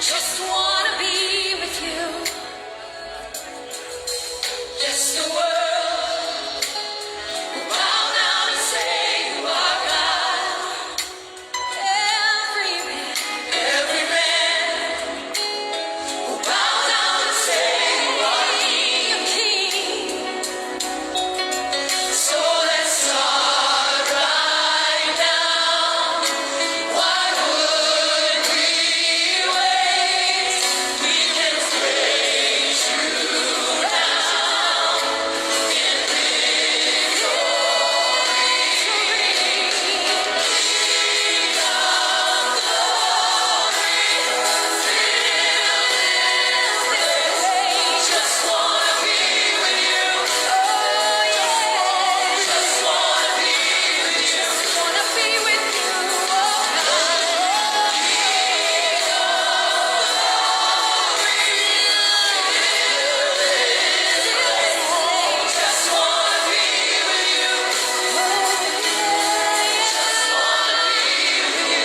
Just wanna be with you. Yes, the world will bow down and say you are God. Every man will bow down and say you are King. So let's start right now. Why would we wait? We can praise you now in victory. Just wanna be with you. Oh yeah. Just wanna be with you. Just wanna be with you. Just wanna be with you. Just wanna be with you.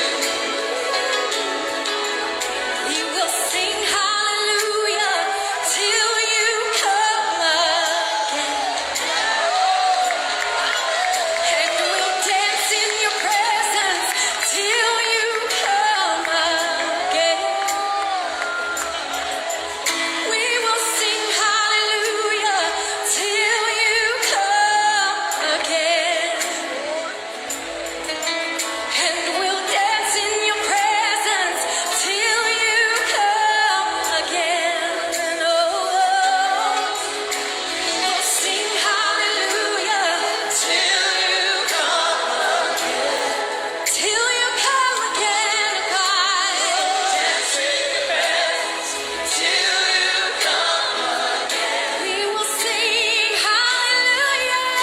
We will sing hallelujah till you come again. And we'll dance in your presence till you come again. We will sing hallelujah till you come again. And we'll dance in your presence till you come again. Oh, we'll sing hallelujah till you come again. Till you come again, God. Dance in your presence till you come again. We will sing hallelujah.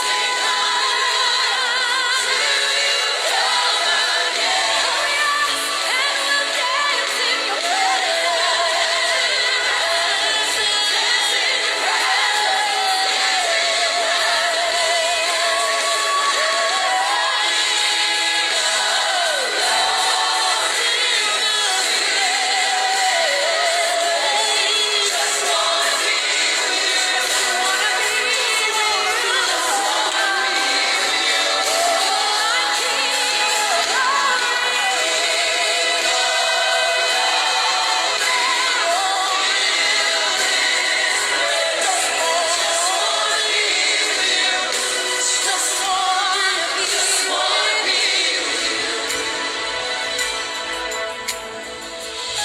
Sing hallelujah till you come again. Oh yes, and we'll dance in your presence. Dance in your Just wanna be with you. Just wanna be with you. Just wanna be with you. My Just wanna be with you.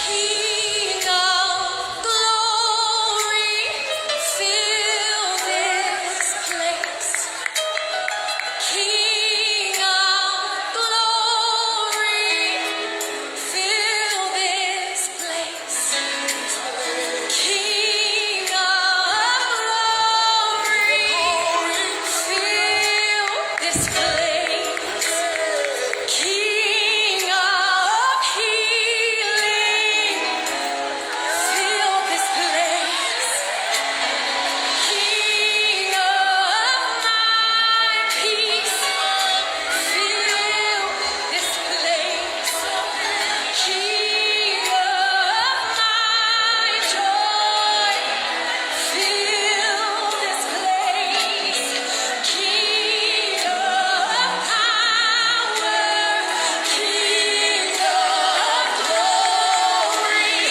King of glory, fill this place. King of glory, fill this place. King of glory, fill this place. King of healing, fill this place. King of my peace, fill this place. King of my joy, fill this place. King of power, King of glory,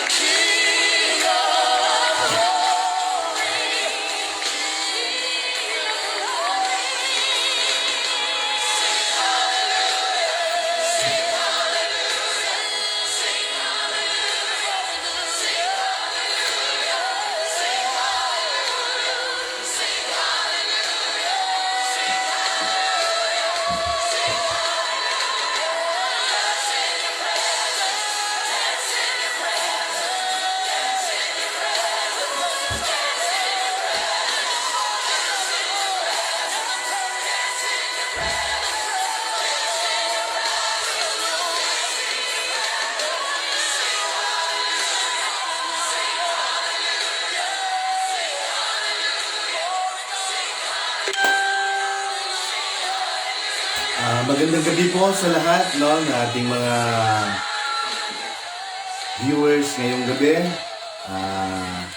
King of Magandang gabi po sa lahat, no, ng ating mga viewers ngayong gabi. Ah,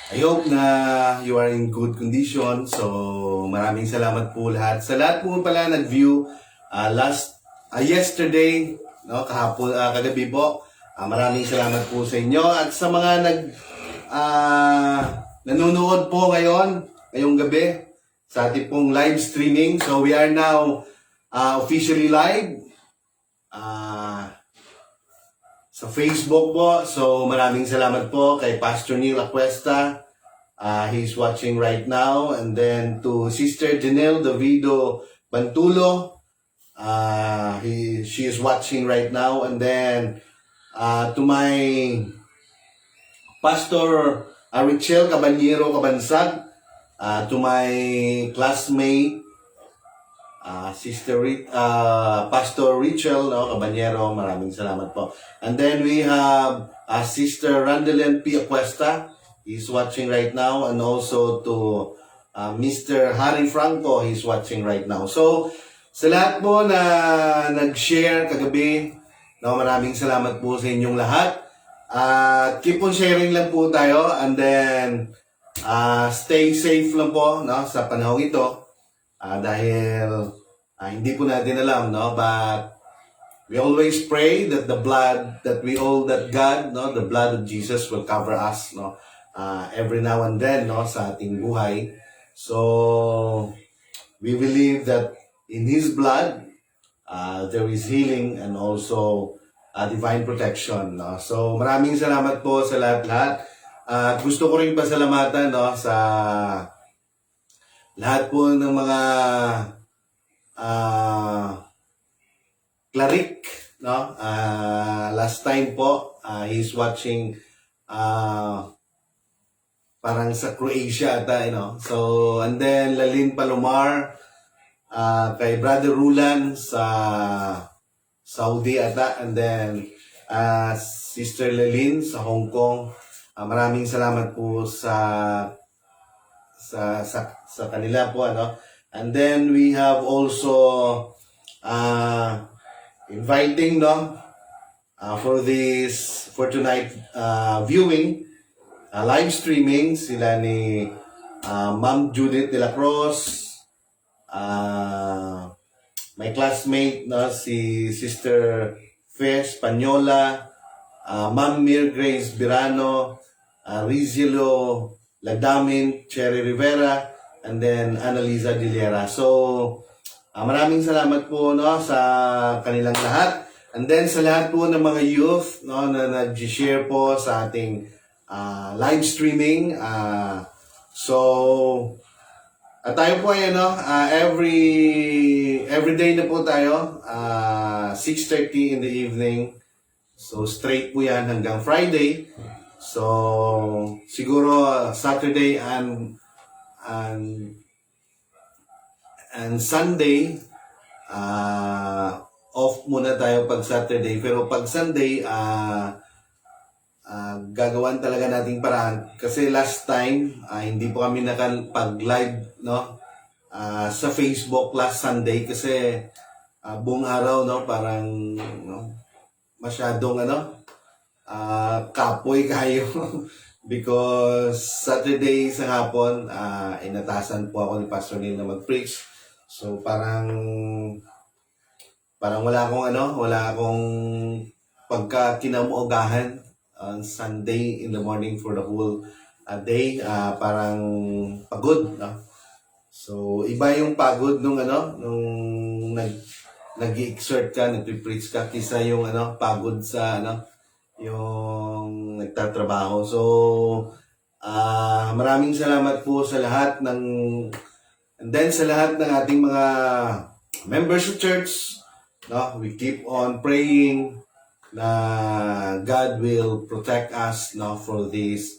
I hope na you are in good condition. So, maraming salamat po lahat. Sa lahat po pala nag-view yesterday, no, kahapon, kagabi po. Maraming salamat po sa inyo. At sa mga nanonood po ngayong gabi, sa ating pong live streaming. So, we are now officially live sa Facebook po. So, maraming salamat po kay Pastor Neil Acuesta. He's watching right now. And then to Sister Janelle Davido Bantulo. She is watching right now. And then to my Pastor Richel Caballero Cabansag. To my classmate, Pastor Richel Caballero, maraming salamat po. And then we have Sister Randelen P. Acuesta, he's watching right now, and also to Mr. Harry Franco, he's watching right now. So, sa lahat po na nag-share kagabi, maraming salamat po sa inyong lahat. Keep on sharing lang po tayo, and then stay safe lang po sa panahon ito. Dahil hindi po natin alam, but we always pray that the blood that God, the blood of Jesus will cover us, every now and then, sa ating buhay. So we believe that in His blood there is healing and also divine protection. So maraming salamat po sa lahat-lahat. At gusto ko rin pasalamatan sa lahat po ng mga Claric, last time po he's watching parang sa Croatia ata, So, and then Lalin Palomar, kay Brother Rulan sa Saudi ata, and then Sister Lalin sa Hong Kong. Maraming salamat po sa kanila po, And then we have also inviting for tonight viewing, live streaming sila ni Ma'am Judith de la Cruz, my classmate si Sister Fe Spanyola, Ma'am Mir Grace Birano, Rizilo Lagdamin, Cherry Rivera, and then Annalisa Diliera. So, maraming salamat po sa kanilang lahat. And then sa lahat po ng mga youth na nag-share po sa ating live streaming. So, tayo po ay every day na po tayo, 6:30 in the evening. So, straight po yan hanggang Friday. So, siguro Saturday and Sunday, off muna tayo pag Saturday. Pero pag Sunday, gagawan talaga nating paraan. Kasi last time, hindi po kami nakapag-live, sa Facebook last Sunday. Kasi buong araw, parang masyadong, kapoy kayo. Because Saturday sa hapon, inatasan po ako ni Pastor Neil na mag-preach. So parang wala akong pagka-kinamuogahan on Sunday in the morning for the whole day. Parang pagod, So iba yung pagod nung nag-exert ka, nag-preach ka, kisa yung pagod sa yung nagtatrabaho. So, maraming salamat po sa lahat and then sa lahat ng ating mga members of church, we keep on praying na God will protect us for this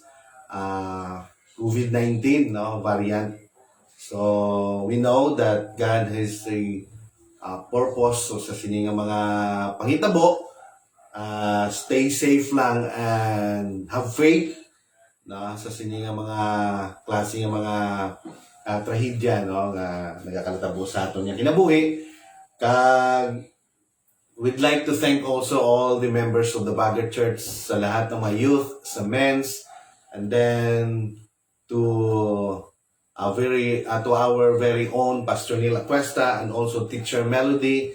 COVID-19 variant. So, we know that God has a purpose. So, sa siningang mga panghitabo, stay safe lang and have faith sa siningang mga klaseng mga trahedya nga nagakalatabo sa aton nga kinabuhi. Kag we'd like to thank also all the members of the Bagger Church, sa lahat ng mga youth, sa men's, and then to to our very own Pastor Neil Aquesta and also Teacher Melody,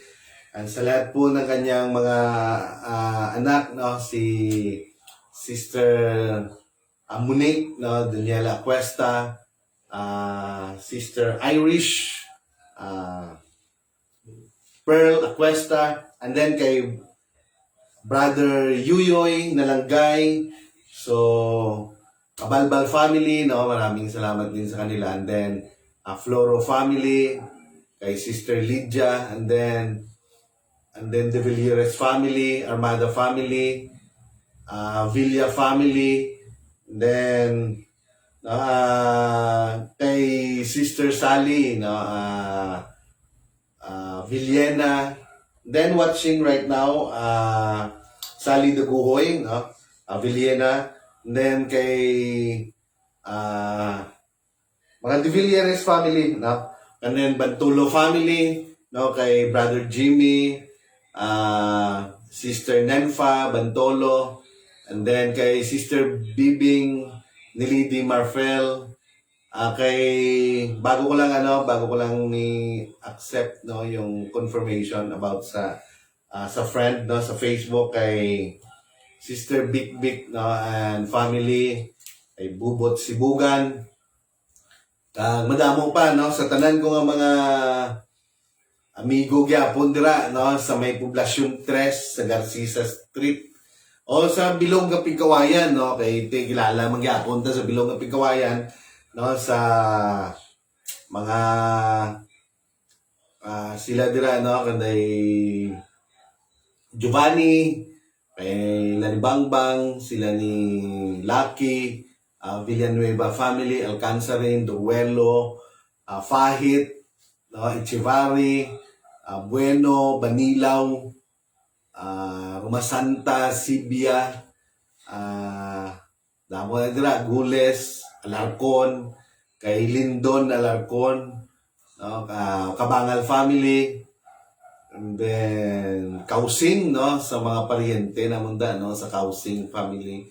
and sa lahat po ng kanyang mga anak, no, si Sister Monique, no, Daniela Aquesta, Sister Irish, Pearl Aquesta, and then kay Brother Yuyoy Nalanggay. So, Kabalbal family, no, maraming salamat din sa kanila. And then, Floro family, kay Sister Lydia, and then De Villeres family, Armada family, Villa family, then kay Sister Sally, no, Villena, then watching right now, Sally Daguhoy, no, Villena, then kay mga De Villeres family, no, and then Bantulo family, no, kay Brother Jimmy, Sister Nenfa Bantolo, and then kay Sister Bibing Nilidi Marfel, kay bago ko lang ni accept, no, yung confirmation about sa friend, no, sa Facebook, kay Sister Big Big, no, and family, kay Bubot Sibugan, madamo pa, no, sa tanan ko nga mga amigo gyapon dira, no, sa may Poblasyon 3 sa Garcisa Street o sa Bilog nga Pigkawayan, no, kay kilala magyapon ta sa Bilog nga Pigkawayan, no, sa mga sila dira, no, kanday Giovanni, kay Lani Bangbang, sila ni Lucky, Villanueva family, Alcanzarin, Duelo, Fahit, no, Echevarri, Bueno, Banilaw, Rumasanta, Sibia, damo na dira, Gules, Alarcon, kay Lindon Alarcon, no, Kabangal family, and then Kausing, no, sa mga paryente na munda, no, sa Kausing family,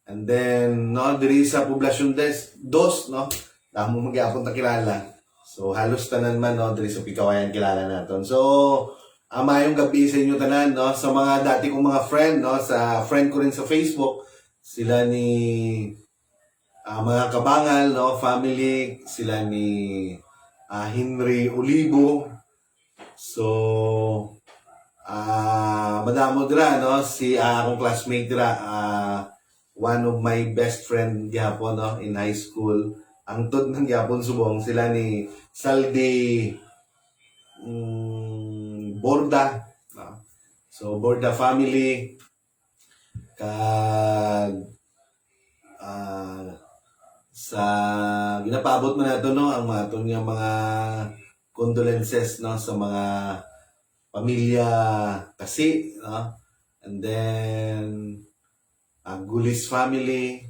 and then no, diri sa Poblasyon 2, no, damo magyapon ta kilala. So, halos tanan man, no, diri sa Pigkawayan kilala naton. So, mayong gabi sa inyo tanan, no, sa mga dati kong mga friend, no, sa friend ko rin sa Facebook, sila ni mga Kabangal, no, family, sila ni Henry Olivo. So, madamo dira, no, si akong classmate dira, one of my best friend gihapon, no, in high school. Ang tod ng Yapon subong, sila ni Saldi Borda. So, Borda family, kag sa ginapabot mo na ito, no, ang mga ito nga mga condolences, no, sa mga pamilya kasi, no, and then Gulis family,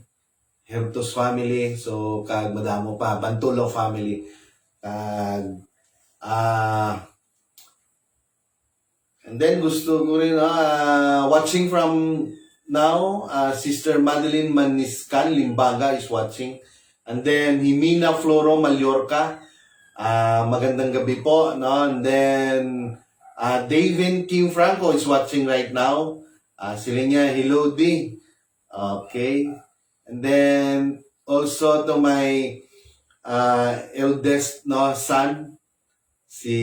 Hertos family, so kag madamo pa, Bantulo family, kag and then gusto ko rin watching from now, Sister Madeline Maniscan Limbaga is watching, and then Jimena Floro Mallorca, magandang gabi po, no, and then David Kim Franco is watching right now, sila niya, hello D, okay. And then, also to my eldest, no, son, si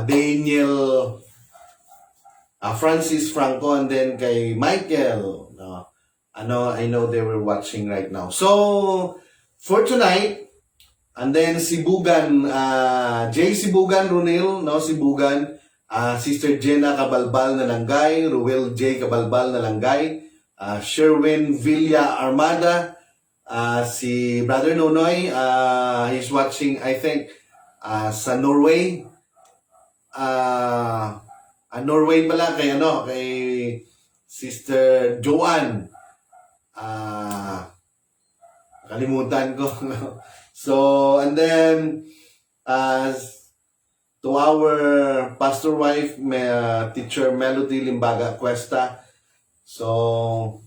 Daniel Francis Franco, and then kay Michael, no, I know they were watching right now. So, for tonight, and then Sibugan, Jay Sibugan Ronil, no, Sibugan, Sister Jenna Cabalbal Nalanggay, Ruel J. Cabalbal Nalanggay, Sherwin Villa Armada, si Brother Nonoy, he's watching, I think, sa Norway. Norway pala, kay Sister Joanne. Kalimutan ko. So, and then, to our pastor wife, teacher Melody Limbaga Cuesta. So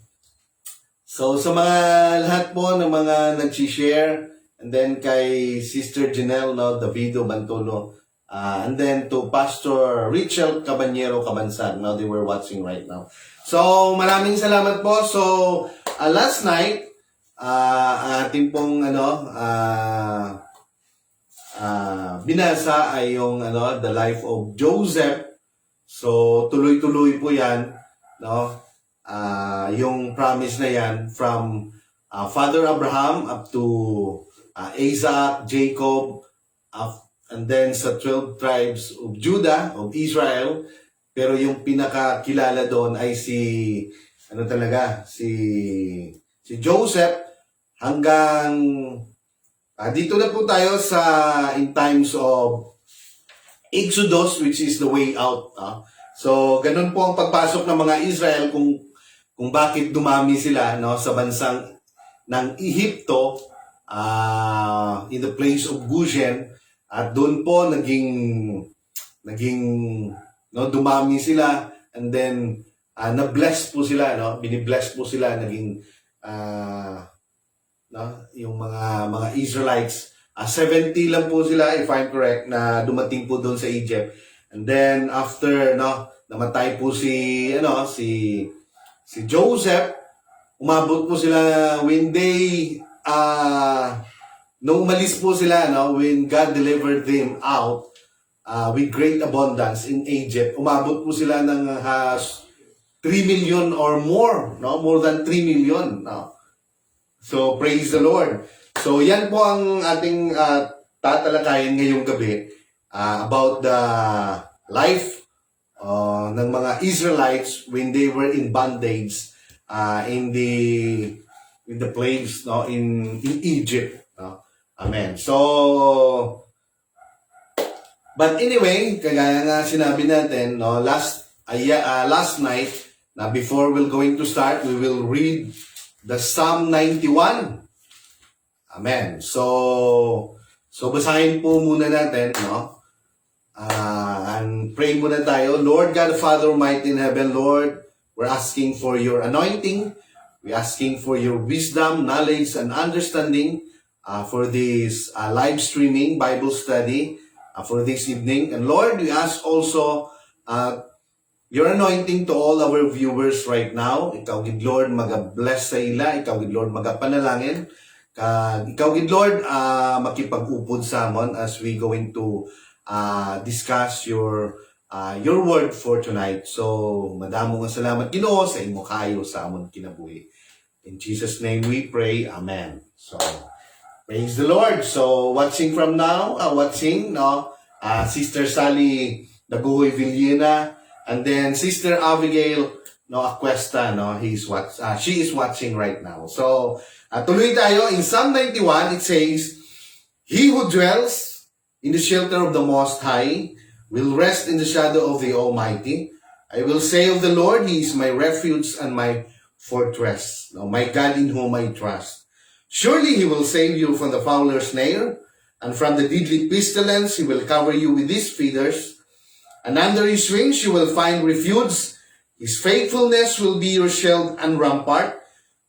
sa mga lahat po ng mga nag-share, and then kay Sister Janelle, no, Davido Bantolo, and then to Pastor Richel Cabanyero Cabansan, no, they were watching right now. So maraming salamat po. So last night, ating pong binasa ay yung the life of Joseph. So tuloy-tuloy po 'yan, no? Yung promise na yan from Father Abraham up to Isaac, Jacob, and then sa 12 tribes of Judah, of Israel. Pero yung pinakakilala doon ay si Joseph, hanggang dito na po tayo sa in times of Exodus, which is the way out. So ganun po ang pagpasok ng mga Israel kung bakit dumami sila, no, sa bansang ng Ehipto, in the place of Goshen, at doon po naging dumami sila, and then na-bless po sila, no, binibless po sila, naging yung mga Israelites, 70 lang po sila, if I'm correct, na dumating po doon sa Egypt. And then after namatay po si Joseph, umabot po sila when nung umalis po sila, when God delivered them out with great abundance in Egypt, umabot po sila ng 3 million or more, more than 3 million. So praise the Lord. So yan po ang ating tatalakayin ngayong gabi, about the life ng mga Israelites when they were in bondage in the plagues, in Egypt. Amen. So, but anyway, kagaya nga sinabi natin, last night, before we're going to start, we will read the Psalm 91. Amen. So basahin po muna natin, and pray muna tayo. Lord God, Father Almighty in heaven, Lord, we're asking for your anointing. We're asking for your wisdom, knowledge, and understanding for this live streaming Bible study for this evening. And Lord, we ask also your anointing to all our viewers right now. Ikaw, gid Lord, mag-bless sa ila. Ikaw, gid Lord, mag-panalangin. Ikaw, gid Lord, makipag-upod sa amon as we going to discuss your word for tonight. So, madamo nga salamat Ginoo sa imo kayo sa amon kinabuhi. In Jesus' name we pray. Amen. So, praise the Lord. So, watching from now, Sister Sally Daguhoy Villena, and then Sister Abigail Acuesta, she is watching right now. So, tuloy tayo. In Psalm 91, it says, He who dwells in the shelter of the Most High will rest in the shadow of the Almighty. I will say of the Lord, He is my refuge and my fortress, my God in whom I trust. Surely He will save you from the fowler's snare, and from the deadly pestilence He will cover you with His feathers, and under His wings you will find refuge. His faithfulness will be your shield and rampart.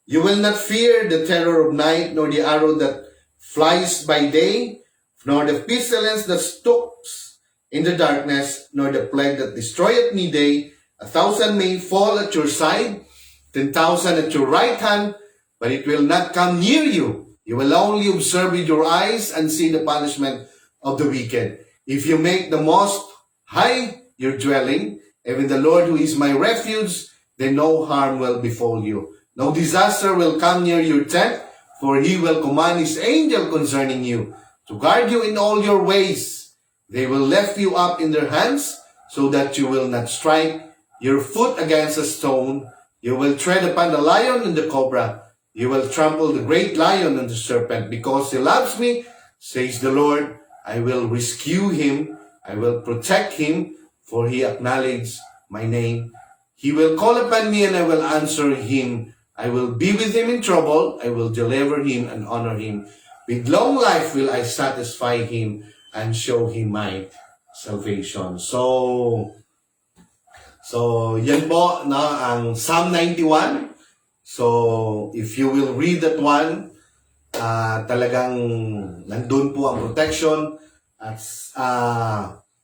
You will not fear the terror of night, nor the arrow that flies by day, nor the pestilence that stalks in the darkness, nor the plague that destroyeth midday. 1,000 may fall at your side, 10,000 at your right hand, but it will not come near you. You will only observe with your eyes and see the punishment of the wicked. If you make the Most High your dwelling, even the Lord who is my refuge, then no harm will befall you. No disaster will come near your tent, for He will command His angel concerning you, to guard you in all your ways. They will lift you up in their hands, so that you will not strike your foot against a stone. You will tread upon the lion and the cobra. You will trample the great lion and the serpent. Because He loves me, says the Lord, I will rescue him. I will protect him, for he acknowledged my name. He will call upon me and I will answer him. I will be with him in trouble. I will deliver him and honor him. With long life will I satisfy him and show him my salvation. So yan po, no, ang Psalm 91. So, if you will read that one, talagang nandun po ang protection at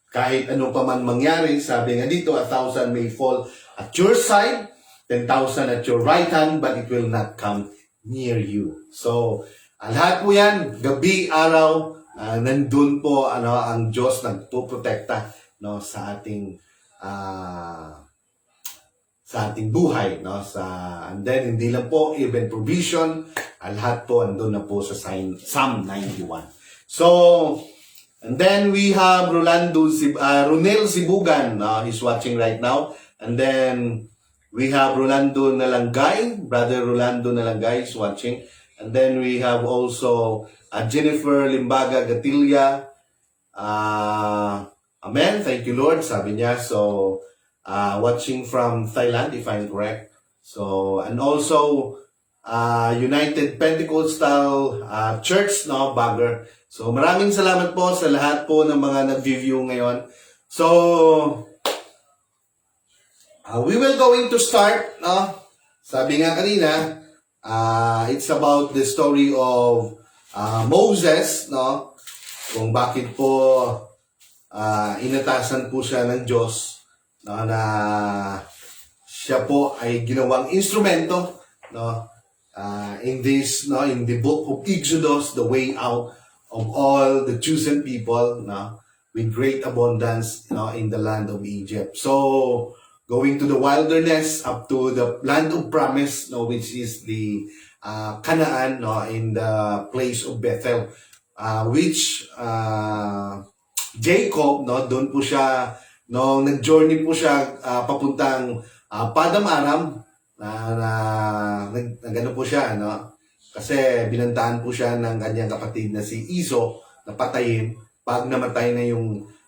kahit ano pa man mangyari, sabi nga dito, 1,000 may fall at your side, 10,000 at your right hand, but it will not come near you. So, lahat po yan, gabi, araw, nandun po ang Diyos nagpoprotekta, no, sa ating buhay, no, and then hindi lang po even provision, lahat po andun na po sa Psalm 91. So, and then we have Ronel Sibugan, he's watching right now, and then we have Rolando Nalangay, brother Rolando Nalangay is watching, and then we have also Jennifer Limbaga Gatilla. Amen, thank you Lord, sabi niya. So, watching from Thailand, if I'm correct. So, and also, United Pentecostal Church, no, Baguio. So, maraming salamat po sa lahat po ng mga nag-view ngayon. So, we will going to start, no? Sabi nga kanina, it's about the story of Moses, no? Kung bakit po inatasan po siya ng Diyos, no, na siya po ay ginawang instrumento, no, in the book of Exodus, the way out of all the chosen people, no, with great abundance, in the land of Egypt. So, going to the wilderness up to the land of promise, no, which is the Canaan, no, in the place of Bethel, which Jacob, no, doon po siya, no, nag-journey po siya papuntang Padam Aram, nagano po siya, no, kasi binantaan po siya ng kanyang kapatid na si Iso na patayin pag namatay na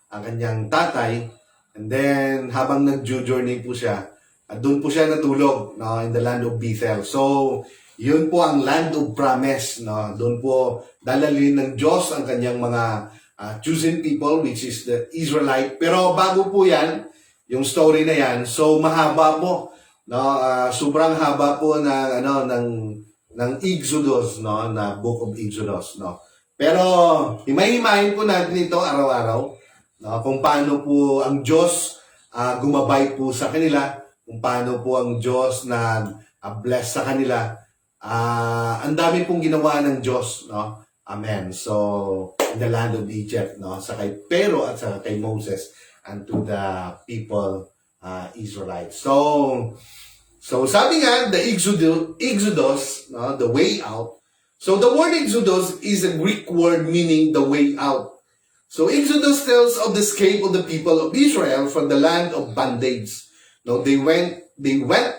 ang kanyang tatay. And then, habang nag-journey po siya, doon po siya natulog, no, in the land of Bethel. So, yun po ang land of promise, no. Doon po dalalin ng Diyos ang kanyang mga chosen people, which is the Israelite. Pero bago po yan, yung story na yan, so mahaba po, no, sobrang haba po ng Exodus, no, na book of Exodus, no. Pero himay-himayin po natin ito araw-araw, no, kung paano po ang Diyos gumabay po sa kanila, kung paano po ang Diyos bless sa kanila. Ang dami pong ginawa ng Diyos, no. Amen. So, in the land of Egypt, no, sa kay Pero at sa kay Moses and to the people Israelites. So sabi nga, the Exodus, no, the way out. So the word Exodus is a Greek word meaning the way out. So Exodus tells of the escape of the people of Israel from the land of bondage. No, they went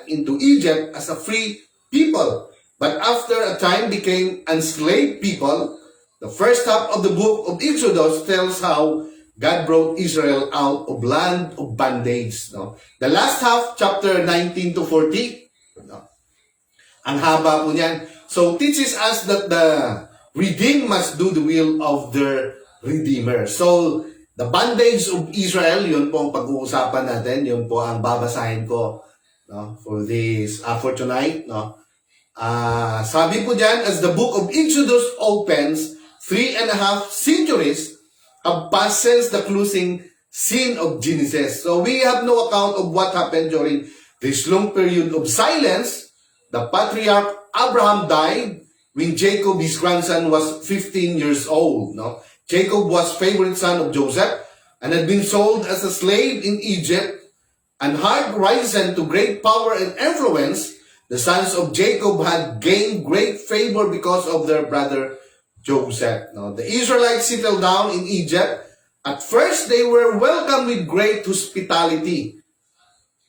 into Egypt as a free people, but after a time became enslaved people. The first half of the book of Exodus tells how God brought Israel out of land of bondage. No? The last half, chapter 19 to 40, no? Ang haba po niyan. So, teaches us that the redeemed must do the will of their Redeemer. So, the bondage of Israel, yun po ang pag-uusapan natin. Yun po ang babasahin ko, no, for tonight. No? Sabi po dyan, as the book of Exodus opens, 3.5 centuries have passed since the closing scene of Genesis. So we have no account of what happened during this long period of silence. The patriarch Abraham died when Jacob, his grandson, was 15 years old. No? Jacob was favorite son of Joseph and had been sold as a slave in Egypt and had risen to great power and influence. The sons of Jacob had gained great favor because of their brother Joseph. No? The Israelites settled down in Egypt. At first, they were welcomed with great hospitality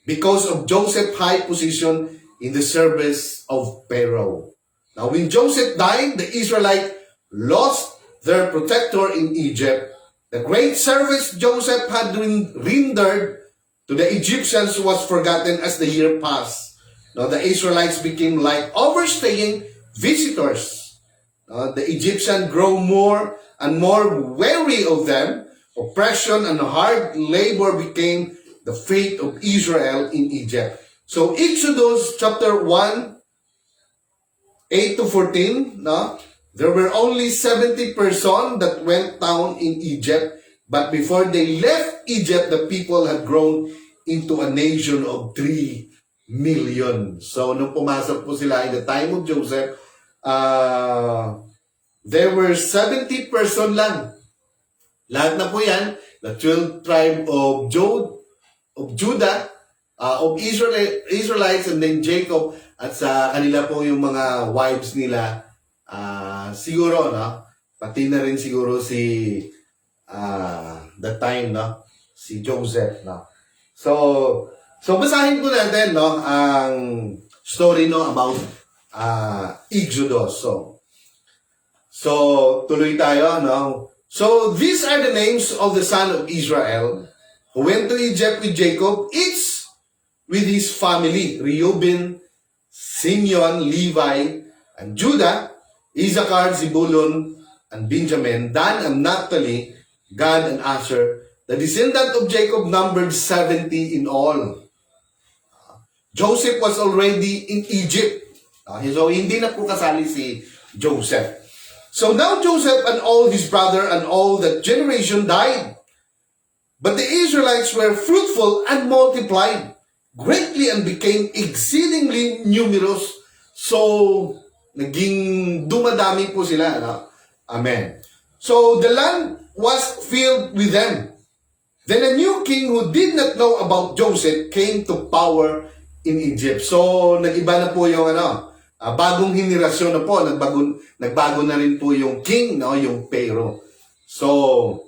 because of Joseph's high position in the service of Pharaoh. Now, when Joseph died, the Israelites lost their protector in Egypt. The great service Joseph had rendered to the Egyptians was forgotten as the year passed. Now, the Israelites became like overstaying visitors. The Egyptians grow more and more wary of them. oppression and hard labor became the fate of Israel in Egypt. So Exodus chapter 1, 8 to 14, no? There were only 70 persons that went down in Egypt, but before they left Egypt, the people had grown into a nation of 3 million. So nung pumasok po sila in the time of Joseph, there were 70 persons lang. Lahat na po yan, the 12 tribe of Judah, of Israelites, and then Jacob, at sa kanila po yung mga wives nila, siguro, no? Pati na rin siguro si, that time, no? Si Joseph, no? So basahin po natin, no? Ang story, no? About, Exodus. So, tuloy tayo, no? So, these are the names of the son of Israel who went to Egypt with Jacob, each with his family, Reuben, Simeon, Levi, and Judah, Issachar, Zebulun, and Benjamin, Dan and Naphtali, Gad and Asher. The descendant of Jacob numbered 70 in all. Joseph was already in Egypt. So, hindi na po kasali si Joseph. So now Joseph and all his brother and all that generation died. But the Israelites were fruitful and multiplied greatly and became exceedingly numerous. So, naging dumadami po sila. No? Amen. So, the land was filled with them. Then a new king who did not know about Joseph came to power in Egypt. So, nag-iba na po yung bagong henerasyon na po, nagbago na rin po yung king, no, yung Pharaoh. So,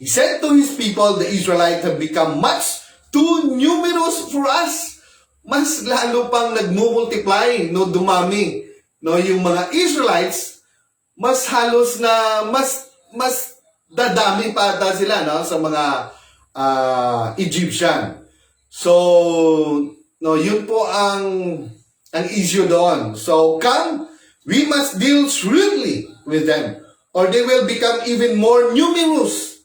he said to his people, the Israelites have become much too numerous for us. Mas lalo pang nagmumultiply, no, dumami, no, yung mga Israelites, mas halos na, mas dadami pa ata sila, no, sa mga Egyptian. So, no, yun po ang issue doon. So, come, we must deal shrewdly with them, or they will become even more numerous.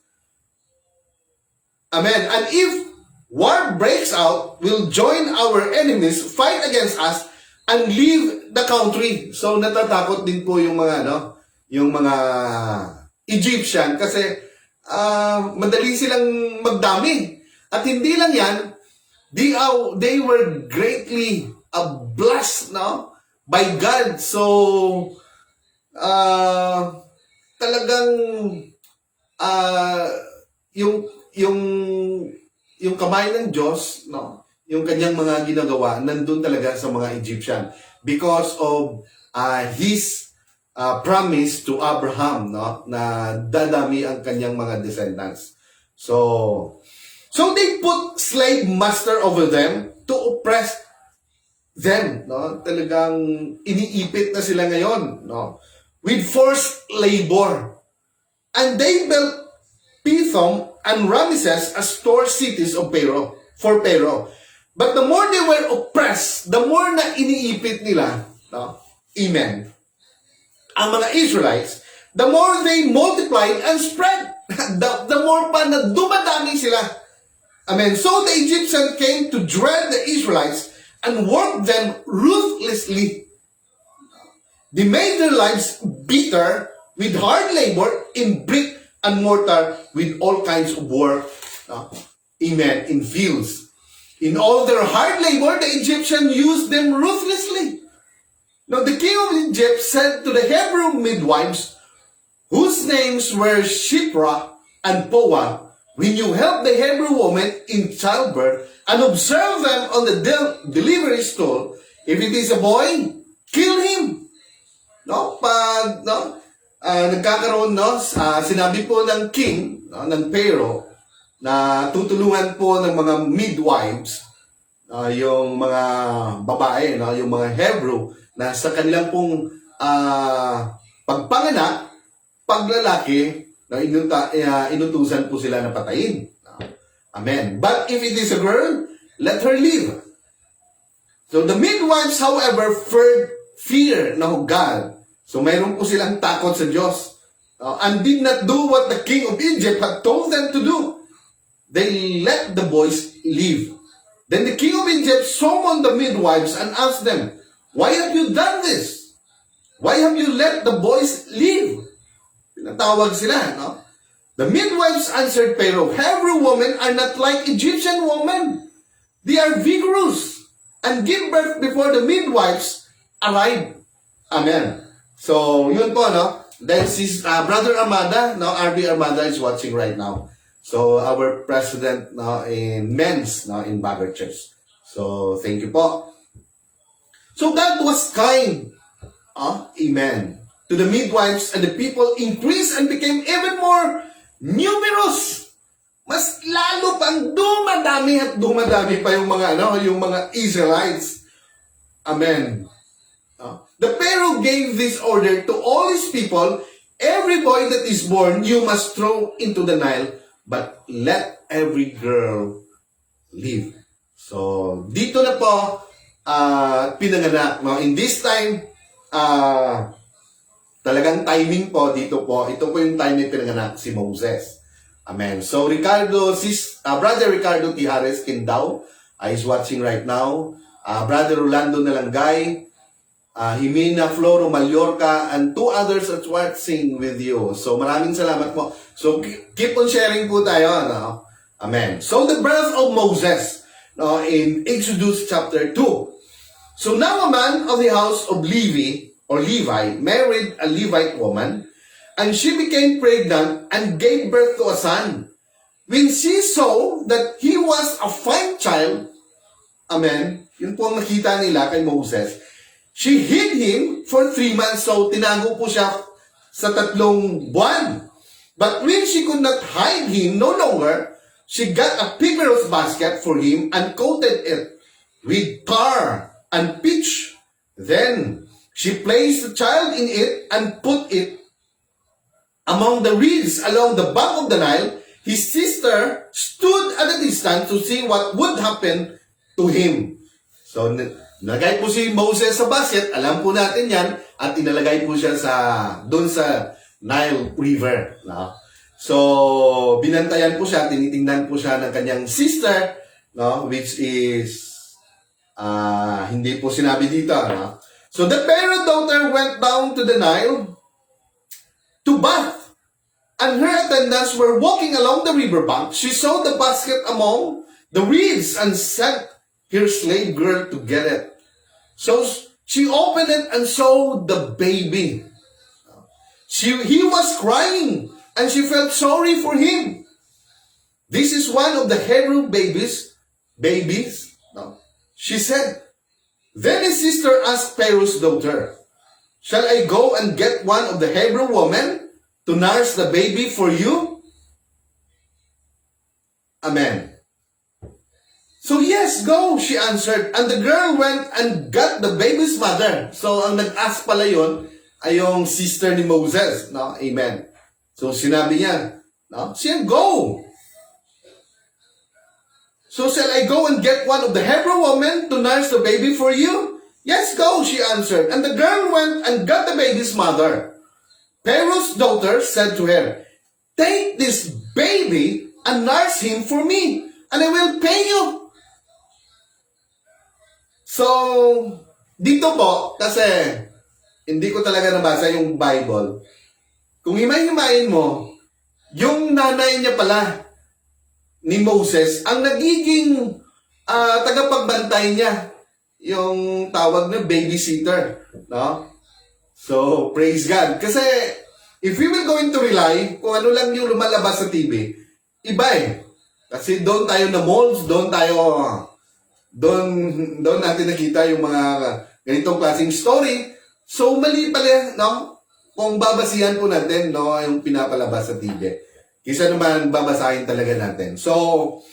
Amen. And if war breaks out, we'll join our enemies, fight against us, and leave the country. So, natatakot din po yung mga, yung mga Egyptian kasi madali silang magdami. At hindi lang yan, they were greatly blessed, no, by God. So talagang yung kamay ng Diyos, no, yung kanyang mga ginagawa nandun talaga sa mga Egyptian because of his promise to Abraham, no, na dadami ang kanyang mga descendants. So they put slave master over them to oppress them, no? Talagang iniipit na sila ngayon, no? With forced labor. And they built Pithom and Ramesses as store cities of Pharaoh, for Pharaoh. But the more they were oppressed, the more na iniipit nila, no? Amen. Ang mga Israelites, the more they multiplied and spread. The more pa na dumadami sila. Amen. So the Egyptians came to dread the Israelites and worked them ruthlessly. They made their lives bitter with hard labor in brick and mortar with all kinds of work. Amen. In fields. In all their hard labor, the Egyptians used them ruthlessly. Now the king of Egypt said to the Hebrew midwives, whose names were Shipra and Poa, when you help the Hebrew woman in childbirth and observe them on the delivery stool, if it is a boy, kill him. No, pag nagkakaroon, no, sinabi po ng king, no, ng Pharaoh, na tutulungan po ng mga midwives, yung mga babae, no, yung mga Hebrew, na sa kanilang pong pagpanganak, paglalaki, na inutusan po sila na patayin. Amen. But if it is a girl, let her live. So the midwives, however, fear ng God. So mayroon po silang takot sa Diyos. and did not do what the king of Egypt had told them to do. They let the boys leave. Then the king of Egypt summoned the midwives and asked them, "Why have you done this? Why have you let the boys leave?" Pinatawag sila, no? The midwives answered Pharaoh, "Hebrew women are not like Egyptian women. They are vigorous and give birth before the midwives arrive." Amen. So, yun po, no? Then si Brother Armada, no? RB Armada is watching right now. So, our president, no, in men's, no, in Baguio Church. So, thank you po. So, God was kind. Amen. To the midwives, and the people increased and became even more numerous. Mas lalo pang dumadami at dumadami pa yung mga, yung mga Israelites. Amen. The Pharaoh gave this order to all his people: "Every boy that is born you must throw into the Nile, but let every girl live." So, dito na po pinanganak. No? In this time, talagang timing po dito po. Ito po yung time na pinanganak si Moses. Amen. So, Brother Ricardo Tijares Kindao is watching right now. Brother Rolando Nalangay, Jimena Floro Mallorca, and 2 others are watching with you. So, maraming salamat po. So, keep on sharing po tayo. No? Amen. So, the birth of Moses, no, in Exodus chapter 2. So, now a man of the house of Levi married a Levite woman, and she became pregnant and gave birth to a son. When she saw that he was a fine child, amen, yun po ang nakita nila kay Moses, she hid him for 3 months. So, tinago po siya sa 3 buwan. But when she could not hide him no longer, she got a papyrus basket for him and coated it with tar and pitch. Then, she placed the child in it and put it among the reeds along the bank of the Nile. His sister stood at a distance to see what would happen to him. So, nalagay po si Moses sa basket, alam po natin yan, at inalagay po siya doon sa Nile River. No? So, binantayan po siya, tinitingnan po siya ng kanyang sister, no? Which is, hindi po sinabi dito. No? So, the Pharaoh daughter went down to the Nile to bath, and her attendants were walking along the riverbank. She saw the basket among the reeds and sent her slave girl to get it. So she opened it and saw the baby. He was crying, and she felt sorry for him. "This is one of the Hebrew babies. No. She said. Then his sister asked Pharaoh's daughter, "Shall I go and get one of the Hebrew women to nurse the baby for you?" Amen. So, "Yes, go," she answered. And the girl went and got the baby's mother. So, ang nag-ask pala yun ay yung sister ni Moses. No? Amen. So, sinabi niya, no? Siya, "Go." So, "Shall I go and get one of the Hebrew women to nurse the baby for you?" "Yes, go," she answered. And the girl went and got the baby's mother. Pharaoh's daughter said to her, "Take this baby and nurse him for me, and I will pay you." So, dito po, kasi hindi ko talaga nabasa yung Bible. Kung himay-himayin mo, yung nanay niya pala, ni Moses, ang nagiging tagapagbantay niya. Yung tawag na babysitter. No? So, praise God. Kasi, if we will going to rely, kung ano lang yung lumalabas sa TV, iba eh. Kasi doon tayo na malls, doon natin nakita yung mga ganitong klaseng story. So, mali pala, no? Kung babasihan po natin, no, yung pinapalabas sa TV. Kisa naman babasahin talaga natin. So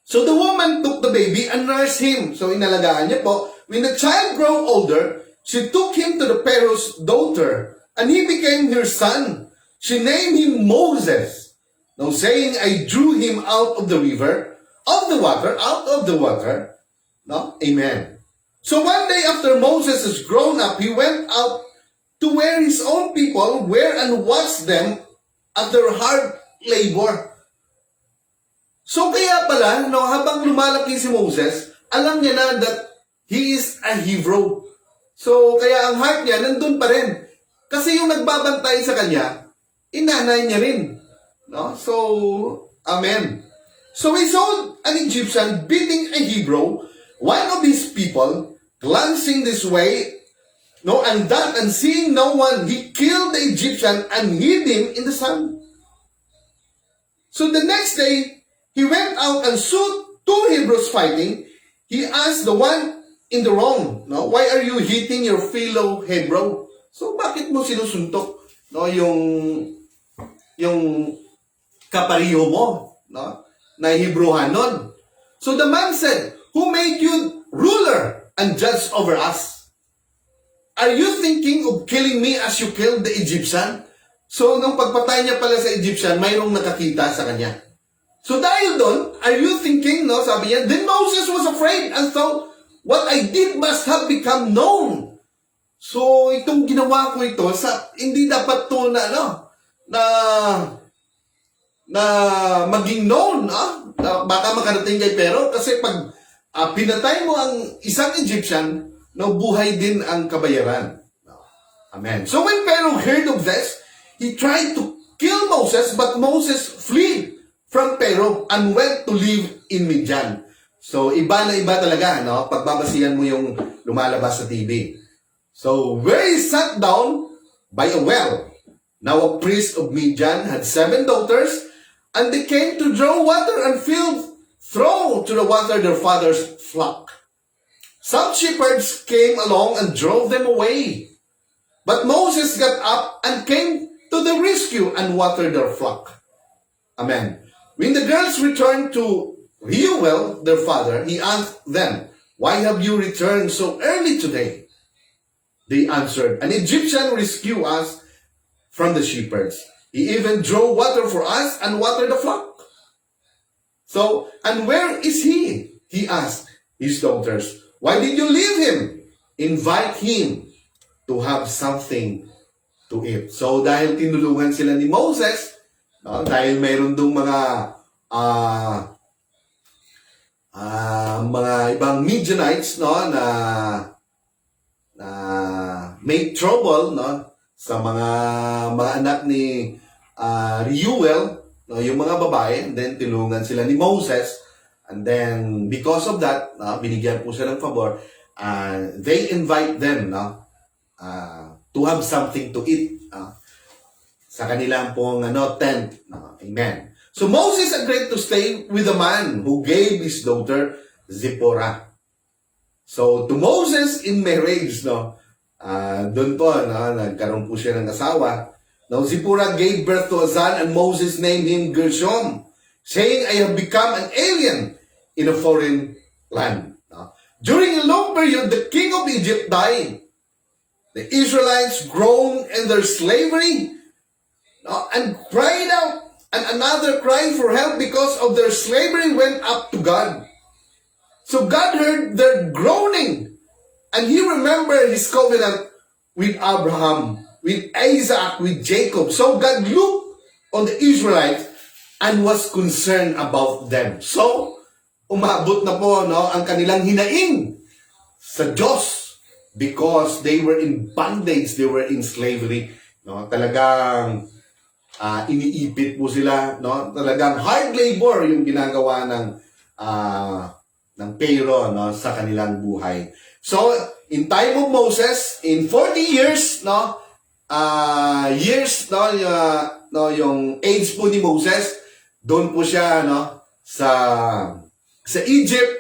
the woman took the baby and nursed him. So, inalagaan niya po. When the child grew older, she took him to the Pharaoh's daughter, and he became her son. She named him Moses, now saying, "I drew him out of the river, out of the water. No? Amen. So one day after Moses is grown up, he went out to where his own people were and watched them at their hard labor. So kaya pala, no, habang lumalaki si Moses, alam niya na that he is a Hebrew. So kaya ang heart niya nandun pa rin. Kasi yung nagbabantay sa kanya, inanay niya rin. No? So, amen. So he saw an Egyptian beating a Hebrew, one of his people, glancing this way, no, and that, and seeing no one, he killed the Egyptian and hid him in the sand. So the next day, he went out and saw two Hebrews fighting. He asked the one in the wrong, no, why are you hitting your fellow Hebrew? So bakit mo sinusuntok, no, yung kapariho mo, no, na Hebrewanon? So the man said, who made you ruler and judge over us? Are you thinking of killing me as you killed the Egyptian? So, nung pagpatay niya pala sa Egyptian, mayroong nakakita sa kanya. So, dahil doon, are you thinking, no, sabi niya, then Moses was afraid and thought, what I did must have become known. So, itong ginawa ko ito, hindi dapat to na, no, na maging known, na baka makarating kay Pero, kasi pag pinatay mo ang isang Egyptian, no, buhay din ang kabayaran. Amen. So when Pharaoh heard of this, he tried to kill Moses, but Moses fled from Pharaoh and went to live in Midian. So iba na iba talaga, no? Pagbabasihan mo yung lumalabas sa TV. So where he sat down by a well. Now a priest of Midian had 7 daughters, and they came to draw water and throw to the water their father's flock. Some shepherds came along and drove them away. But Moses got up and came to the rescue and watered their flock. Amen. When the girls returned to Reuel, their father, he asked them, why have you returned so early today? They answered, an Egyptian rescued us from the shepherds. He even drew water for us and watered the flock. So, and where is he? He asked his daughters. Why did you leave him? Invite him to have something to eat. So, dahil tinulungan sila ni Moses, no, dahil mayroon dong mga ibang Midianites, no, na made trouble, no, sa mga anak ni Reuel, no, yung mga babae, and then tinulungan sila ni Moses. And then, because of that, binigyan po siya ng favor, they invite them, to have something to eat sa kanilang pong tent. Amen. So, Moses agreed to stay with the man who gave his daughter, Zipporah. So, to Moses in marriage, doon po, nagkaroon po siya ng asawa. Now, Zipporah gave birth to a son, and Moses named him Gershom, saying, I have become an alien in a foreign land. During a long period, the king of Egypt died. The Israelites groaned in their slavery and cried out, and another cried for help because of their slavery went up to God. So God heard their groaning, and he remembered his covenant with Abraham, with Isaac, with Jacob. So God looked on the Israelites and was concerned about them. So, umabot na po, ang kanilang hinaing sa Diyos because they were in bondage, they were in slavery. Talagang iniipit po sila. Talagang hard labor yung ginagawa ng Pharaoh sa kanilang buhay. So, in time of Moses, in 40 years, yung age po ni Moses, doon po siya sa Egypt.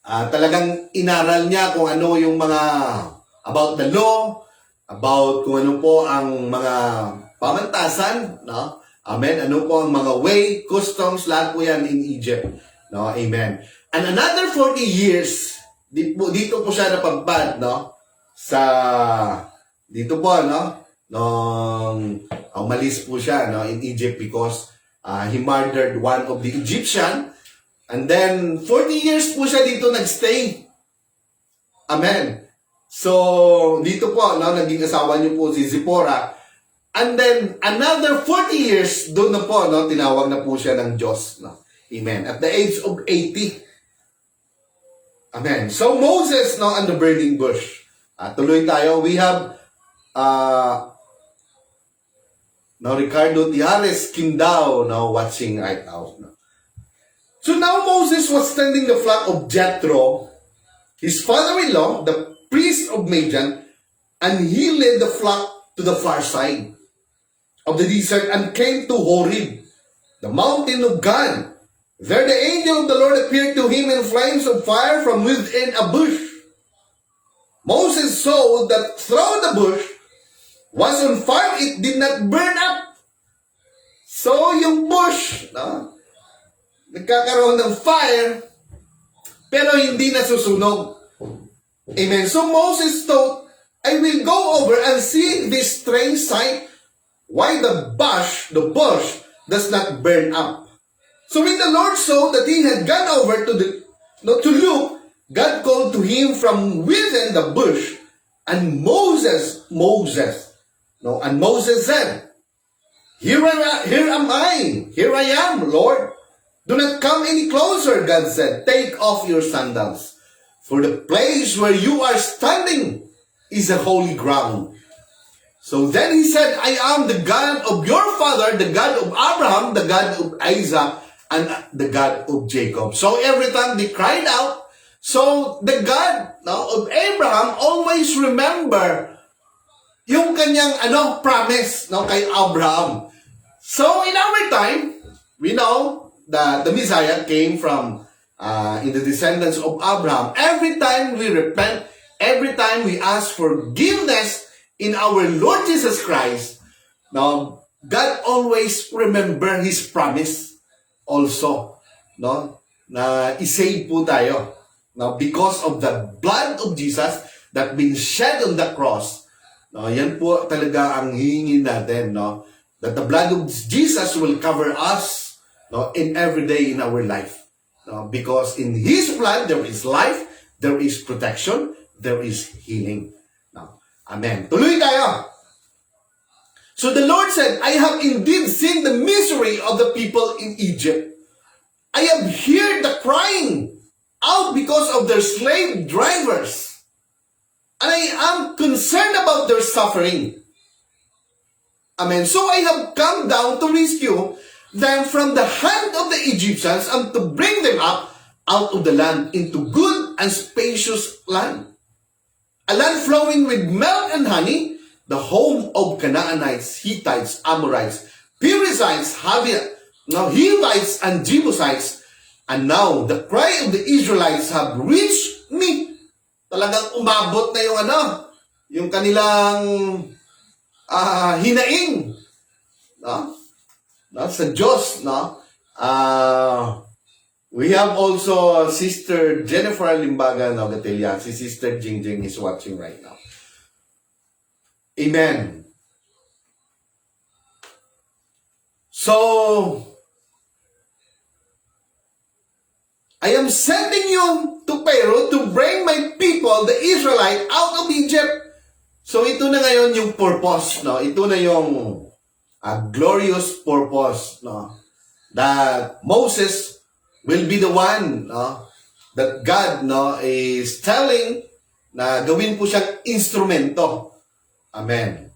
Talagang inaral niya kung ano yung mga about the law, about kung ano po ang mga pamantasan, amen, ano po ang mga way, customs, lahat po yan in Egypt, amen. And another 40 years, dito po siya napagpad, dito po, nung umalis po siya, in Egypt because he murdered one of the Egyptian. And then, 40 years po siya dito nagstay. Amen. So, dito po, no, naging asawa niyo po si Zipporah. And then, another 40 years, doon na po, no, tinawag na po siya ng Diyos. No? Amen. At the age of 80. Amen. So, Moses, no, and the burning bush. Tuloy tayo. We have, no, Ricardo Tiares Kindao, no, watching right now. No? So now Moses was tending the flock of Jethro, his father-in-law, the priest of Midian, and he led the flock to the far side of the desert and came to Horeb, the mountain of God. There the angel of the Lord appeared to him in flames of fire from within a bush. Moses saw that though the bush was on fire, it did not burn up. So yung bush, no, nagkakaroon ng fire, pero hindi nasusunog. Amen. So Moses thought, I will go over and see this strange sight, why the bush does not burn up. So when the Lord saw that he had gone over to look, God called to him from within the bush, and Moses, and Moses said, Here am I am, Lord. Do not come any closer, God said. Take off your sandals, for the place where you are standing is a holy ground. So then he said, I am the God of your father, the God of Abraham, the God of Isaac, and the God of Jacob. So every time they cried out, so the God of Abraham always remember yung kanyang promise kay Abraham. So in our time, we know that the Messiah came from in the descendants of Abraham. Every time we repent, every time we ask forgiveness in our Lord Jesus Christ, now God always remember His promise also, no, na isave po tayo. Now because of the blood of Jesus that been shed on the cross, no, yan po talaga ang hihingin natin, no, that the blood of Jesus will cover us, no, in every day in our life. No, because in His blood there is life, there is protection, there is healing. No, amen. Tuloy tayo. So the Lord said, I have indeed seen the misery of the people in Egypt. I have heard the crying out because of their slave drivers. And I am concerned about their suffering. Amen. So I have come down to rescue them from the hand of the Egyptians and to bring them up out of the land into good and spacious land. A land flowing with milk and honey, the home of Canaanites, Hittites, Amorites, Perizzites, Hivites, and Jebusites. And now the cry of the Israelites have reached me. Talagang umabot na yung kanilang hinaing. No? Sa Diyos, no? We have also Sister Jennifer Limbaga Gatilian. Si Sister Jingjing is watching right now. Amen. So, I am sending you to Pharaoh to bring my people, the Israelite, out of Egypt. So, ito na ngayon yung purpose, no? Ito na yung glorious purpose, no, that Moses will be the one, no, that God, no, is telling na gawin po siyang instrumento. Amen.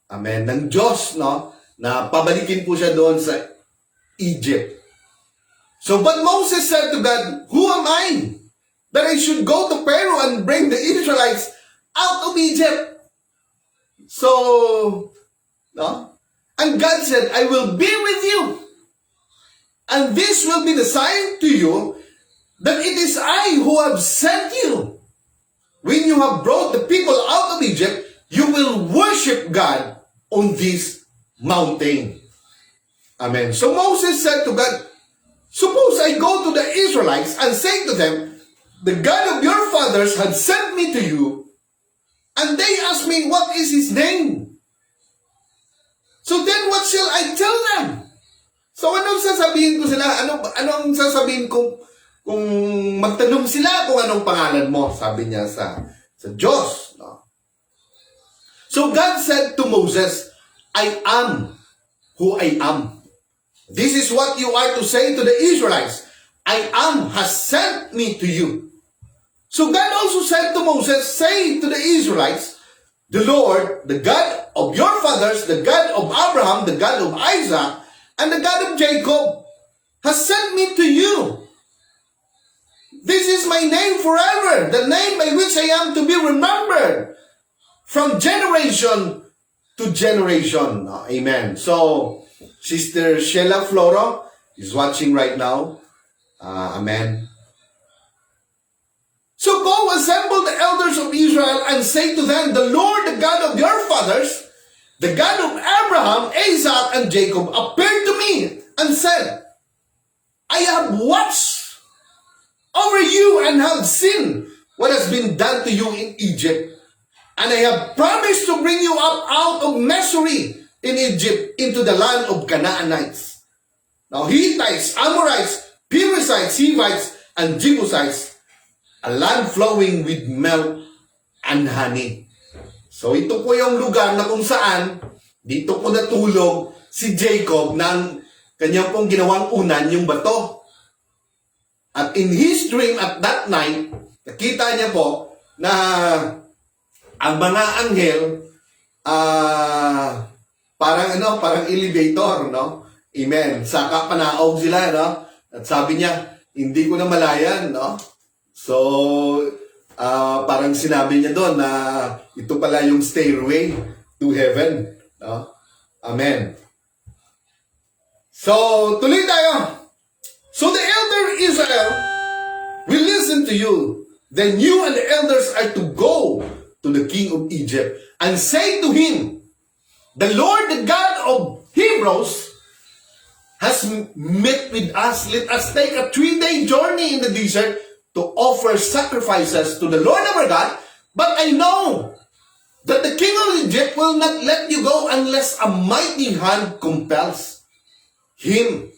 Amen. Ng Diyos, no, na pabalikin po siya doon sa Egypt. So, but Moses said to God, who am I that I should go to Pharaoh and bring the Israelites out of Egypt? So, no? And God said, I will be with you. And this will be the sign to you that it is I who have sent you. When you have brought the people out of Egypt, you will worship God on this mountain. Amen. So Moses said to God, suppose I go to the Israelites and say to them, the God of your fathers had sent me to you, and they ask me, what is his name? So then what shall I tell them? So anong sasabihin ko sila? Anong sasabihin ko kung magtanong sila kung anong pangalan mo? Sabi niya sa Sa Diyos. No? So God said to Moses, I am who I am. This is what you are to say to the Israelites. I am has sent me to you. So God also said to Moses, say to the Israelites, the Lord, the God of your fathers, the God of Abraham, the God of Isaac, and the God of Jacob, has sent me to you. This is my name forever, the name by which I am to be remembered from generation to generation. Amen. So, Sister Sheila Floro is watching right now. Amen. So go assemble the elders of Israel and say to them, the Lord, the God of your fathers, the God of Abraham, Isaac, and Jacob, appeared to me and said, I have watched over you and have seen what has been done to you in Egypt. And I have promised to bring you up out of misery in Egypt into the land of Canaanites. Now Hittites, Amorites, Perizzites, Hivites, and Jebusites, a land flowing with milk and honey. So ito po yung lugar na kung saan dito po natulog si Jacob ng kanyang pong ginawang unan, yung bato. At in his dream at that night, nakita niya po na ang mga anghel parang elevator, no? Amen. Saka panaog sila, no? At sabi niya, hindi ko na malayan, no? So, parang sinabi niya doon na ito pala yung stairway to heaven. No? Amen. So, tuloy tayo. So the elder Israel will listen to you. Then you and the elders are to go to the king of Egypt and say to him, the Lord, the God of Hebrews, has met with us. Let us take a 3-day journey in the desert to offer sacrifices to the Lord our God, but I know that the king of Egypt will not let you go unless a mighty hand compels him.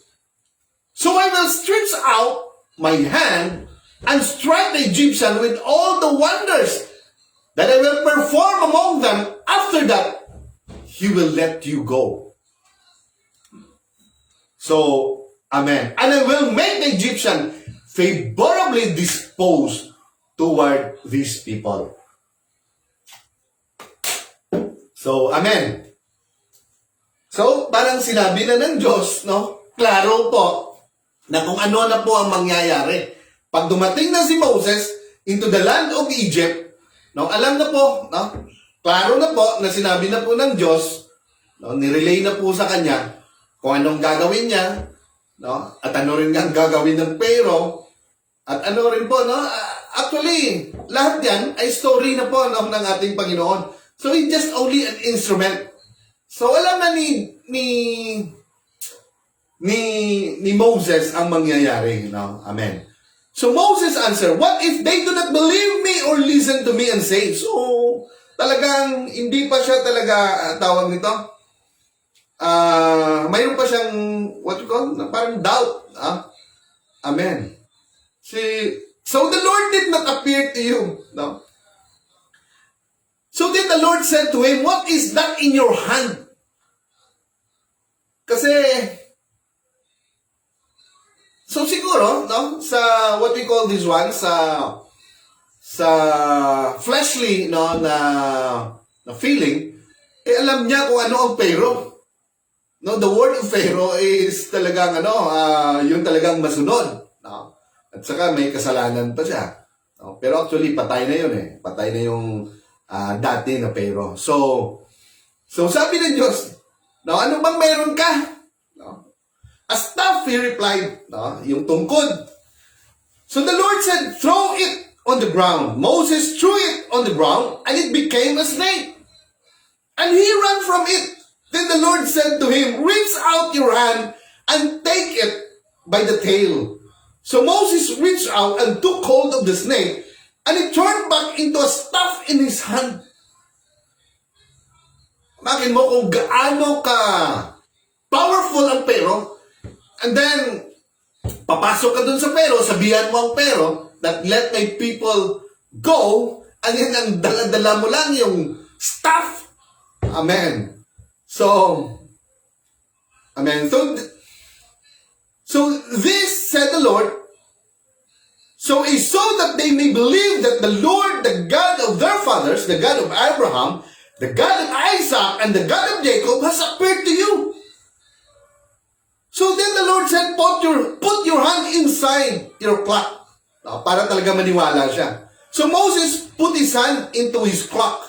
So I will stretch out my hand and strike the Egyptian with all the wonders that I will perform among them. After that, he will let you go. So, amen. And I will make the Egyptian favorably disposed toward these people. So, amen. So, parang sinabi na ng Diyos, no? Klaro po na kung ano na po ang mangyayari. Pag dumating na si Moses into the land of Egypt, no? Alam na po, no? Klaro na po na sinabi na po ng Diyos, no? Nirelay na po sa kanya kung anong gagawin niya, no? At ano rin ang gagawin ng Pharaoh. At ano rin po, no? Actually, lahat yan ay story na po, no, ng ating Panginoon. So, it's just only an instrument. So, alam na ni Moses ang mangyayari, no? Amen. So, Moses answered, what if they do not believe me or listen to me and say? So, talagang hindi pa siya talaga tawag nito. Mayroon pa siyang, what you call, parang doubt. Amen. So the Lord did not appear to you. No? So then the Lord said to him, what is that in your hand? Kasi, so siguro, no, sa what we call this one, sa fleshly, no, na feeling, alam niya kung ano ang Pharaoh. No, the word of Pharaoh is talagang yung talagang masunod, no? At saka may kasalanan pa siya. No? Pero actually patay na yun eh. Patay na yung dati na Pharaoh. So sabi ng Diyos, no, ano bang meron ka? No? A staff, he replied, no, yung tungkod. So the Lord said, throw it on the ground. Moses threw it on the ground and it became a snake. And he ran from it. Then the Lord said to him, reach out your hand and take it by the tail. So Moses reached out and took hold of the snake, and it turned back into a staff in his hand. Bakit mo kung gaano ka powerful ang Pharaoh, and then papasok ka dun sa Pharaoh, sabihan mo ang Pharaoh that let my people go, Ano yan, ang dala-dala mo lang yung staff. Amen. So, amen. So this said the Lord, so is so that they may believe that the Lord, the God of their fathers, the God of Abraham, the God of Isaac, and the God of Jacob has appeared to you. So then the Lord said, put your hand inside your clock. Para talaga maniwala siya. So Moses put his hand into his clock.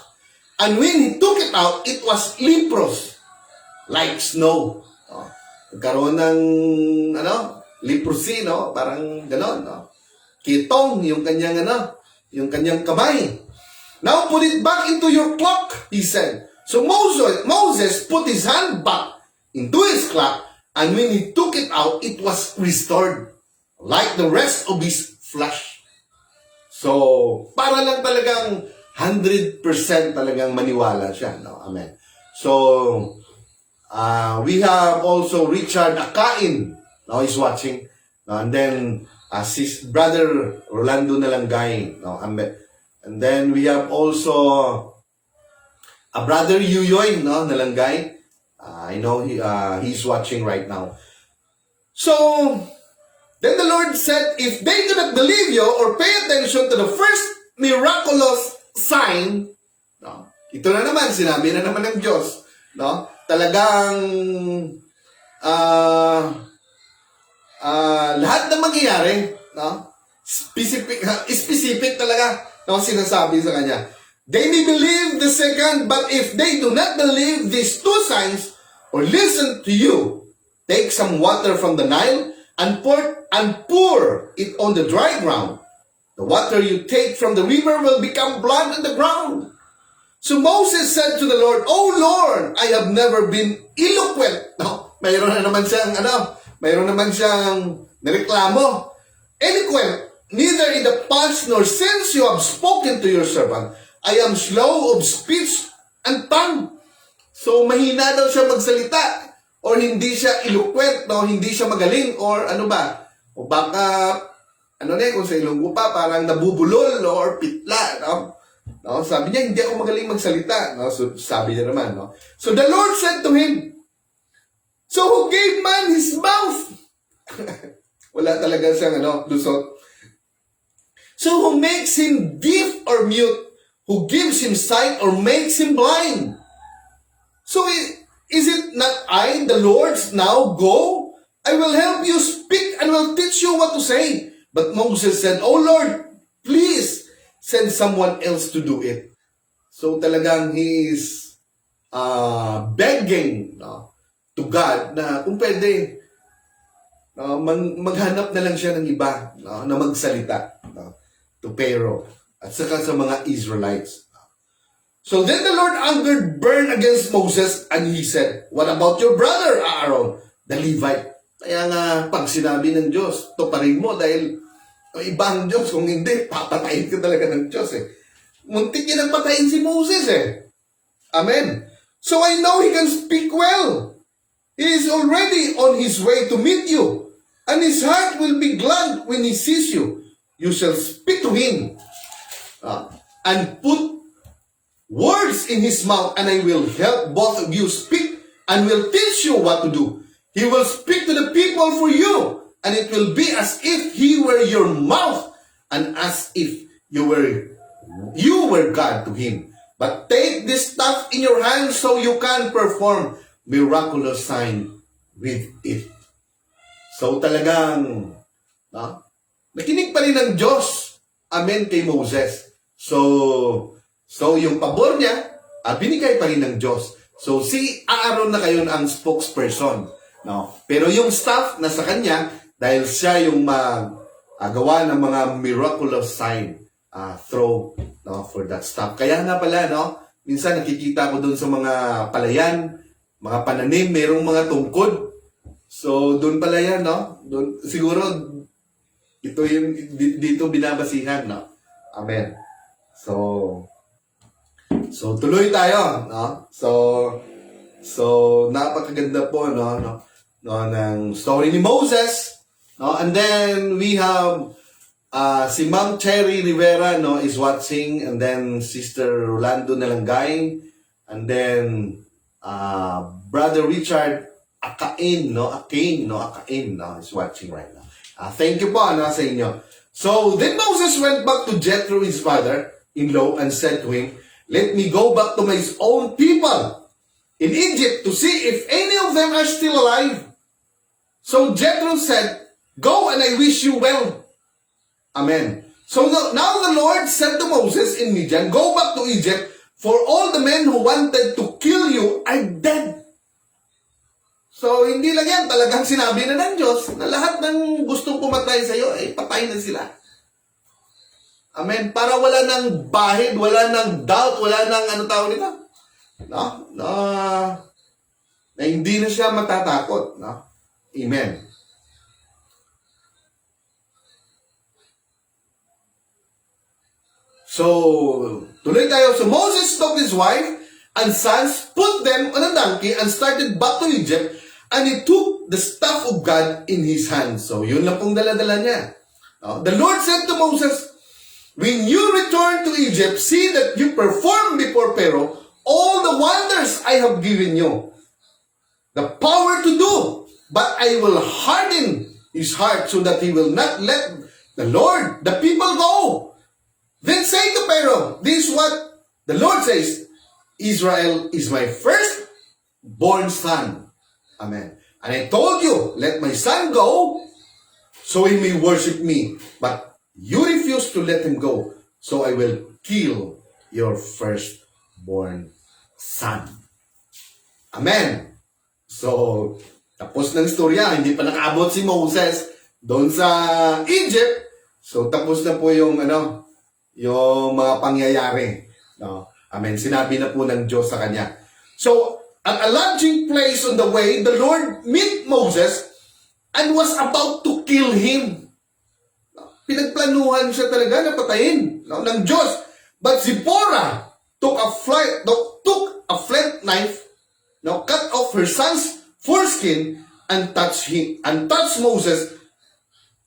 And when he took it out, it was leprous, like snow. Nagkaroon ng, leprosy, no? Parang ganon, no? Kitong, yung kanyang kamay. Now put it back into your clock, he said. So Moses put his hand back into his clock, and when he took it out, it was restored, like the rest of his flesh. So, para lang talagang 100% talagang maniwala siya, no? Amen. So, we have also Richard Akain, no, he's watching, no? And then his brother Rolando Nalanggay, no? And then we have also a brother Yuyoy, no, Nalanggay. I know he's watching right now. So then the Lord said, if they do not believe you or pay attention to the first miraculous sign, no, ito na naman, sinabi na naman ng Diyos, no? Talagang lahat na mangyayari, no? Specific talaga, no, sinasabi sa kanya. They may believe the second, but if they do not believe these two signs or listen to you, take some water from the Nile and pour it on the dry ground. The water you take from the river will become blood on the ground. So Moses said to the Lord, "Oh Lord, I have never been eloquent." No, mayroon naman siyang nireklamo. Eloquent, neither in the past nor since you have spoken to your servant. I am slow of speech and tongue. So mahina daw siya magsalita, or hindi siya eloquent, no, hindi siya magaling, or ano ba? O baka kung sa Ilonggo pa, parang nabubulol, no, or pitla, no? No, sabi niya, hindi ako magaling magsalita. No? So, sabi niya naman. No? So the Lord said to him, so who gave man his mouth? Wala talaga siyang lusot. So who makes him deaf or mute? Who gives him sight or makes him blind? So is it not I, the Lord? Now go, I will help you speak and will teach you what to say. But Moses said, oh Lord, please, send someone else to do it. So talagang he is begging, no, to God na kung pwede, maghanap na lang siya ng iba, no, na magsalita, no, to Pharaoh at saka sa mga Israelites. So then the Lord angered burned against Moses, and he said, what about your brother Aaron, the Levite? Kaya nga pag sinabi ng Diyos, tuparin mo dahil ibang Diyos, kung hindi, papatayin ka talaga ng Diyos eh. Muntik niya nang patayin si Moses eh. Amen. So I know he can speak well. He is already on his way to meet you, and his heart will be glad when he sees you. You shall speak to him and put words in his mouth, and I will help both of you speak and will teach you what to do. He will speak to the people for you, and it will be as if he were your mouth, and as if you were God to him. But take this staff in your hand so you can perform miraculous sign with it. So talagang, nakinig pa rin ng Diyos, amen, kay Moses. So yung pabor niya, binigay pa rin ng Diyos. So si Aaron na kayon ang spokesperson. No? Pero yung staff na sa kanya, dahil siya yung magawa ng mga miraculous sign throw, no, for that stuff. Kaya nga pala, no, minsan nakikita ko doon sa mga palayan, mga pananim, merong mga tungkod. So doon pala yan, no? Doon, siguro ito yung dito binabasihan, no? Amen. So tuloy tayo, no? So napakaganda po, no, ng story ni Moses. No, and then we have Si Ma'am Cherry Rivera, no, is watching, and then Sister Rolando Nalangay, and then Brother Richard Akain, is watching right now. Thank you po, sa inyo. So, then Moses went back to Jethro, his father-in-law, and said to him, "Let me go back to my own people in Egypt to see if any of them are still alive." So Jethro said, "Go, and I wish you well." Amen. So now the Lord said to Moses in Midian, "Go back to Egypt, for all the men who wanted to kill you are dead." So hindi lang yan, talagang sinabi na ng Diyos na lahat ng gustong pumatay sa iyo, patay na sila. Amen. Para wala nang bahid, wala nang doubt, wala nang tawag nito? Na hindi na siya matatakot. No? Amen. So, tuloy tayo. So Moses took his wife and sons, put them on a donkey, and started back to Egypt, and he took the staff of God in his hands. So, yun lang pong dala-dala niya. The Lord said to Moses, "When you return to Egypt, see that you perform before Pharaoh all the wonders I have given you, the power to do, but I will harden his heart so that he will not let the people go. Then say to Pharaoh, this is what the Lord says, Israel is my firstborn son." Amen. "And I told you, let my son go, so he may worship me. But you refuse to let him go, so I will kill your firstborn son." Amen. So, tapos ng istorya, hindi pa nakaabot si Moses doon sa Egypt. So, tapos na po yung mga pangyayari. No? Amen. Sinabi na po ng Diyos sa kanya. So, at a lodging place on the way, the Lord met Moses and was about to kill him. Pinagplanuhan siya talaga na patayin ng Diyos. But Zipporah took a flint knife, cut off her son's foreskin, and touched Moses'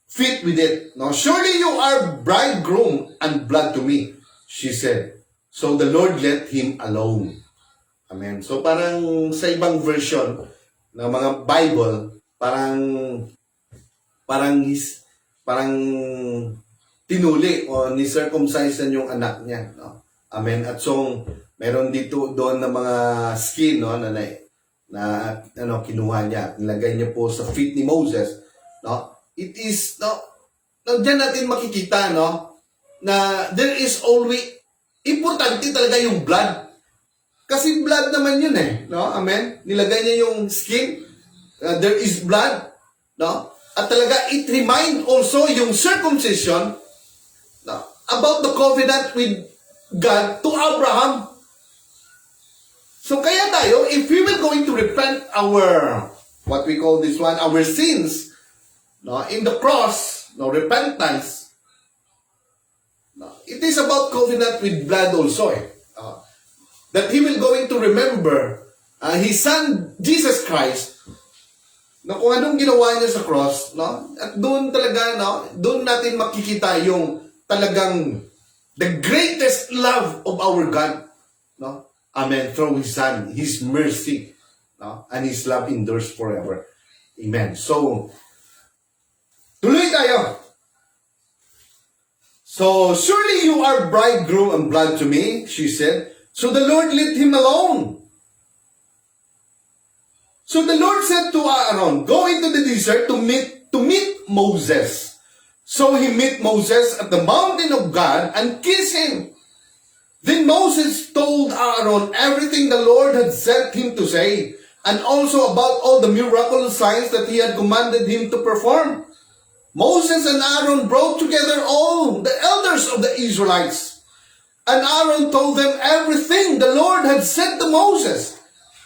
feet with it. "Surely you are bridegroom and blood to me," she said. So the Lord let him alone. Amen. So parang sa ibang version ng mga Bible, parang tinuli o ni-circumcise yung anak niya. No? Amen. At so meron dito doon na mga skin na kinuha niya. Nilagay niya po sa feet ni Moses. No? It is, diyan natin makikita, na there is always, importante talaga yung blood. Kasi blood naman yun no? Amen? Nilagay niya yung skin, there is blood, no? At talaga, it remind also yung circumcision, about the covenant with God to Abraham. So kaya tayo, if we will going to repent our, what we call this one, our sins, in the cross, repentance, it is about covenant with blood also. That He will going to remember His Son, Jesus Christ, kung anong ginawa niya sa cross, at doon talaga, doon natin makikita yung talagang the greatest love of our God, Amen, through His Son, His mercy, and His love endures forever. Amen. So, tuloy tayo. So, "Surely you are bridegroom and blood to me," she said. So the Lord let him alone. So the Lord said to Aaron, "Go into the desert to meet Moses." So he met Moses at the mountain of God and kissed him. Then Moses told Aaron everything the Lord had sent him to say, and also about all the miraculous signs that he had commanded him to perform. Moses and Aaron brought together all the elders of the Israelites. And Aaron told them everything the Lord had said to Moses.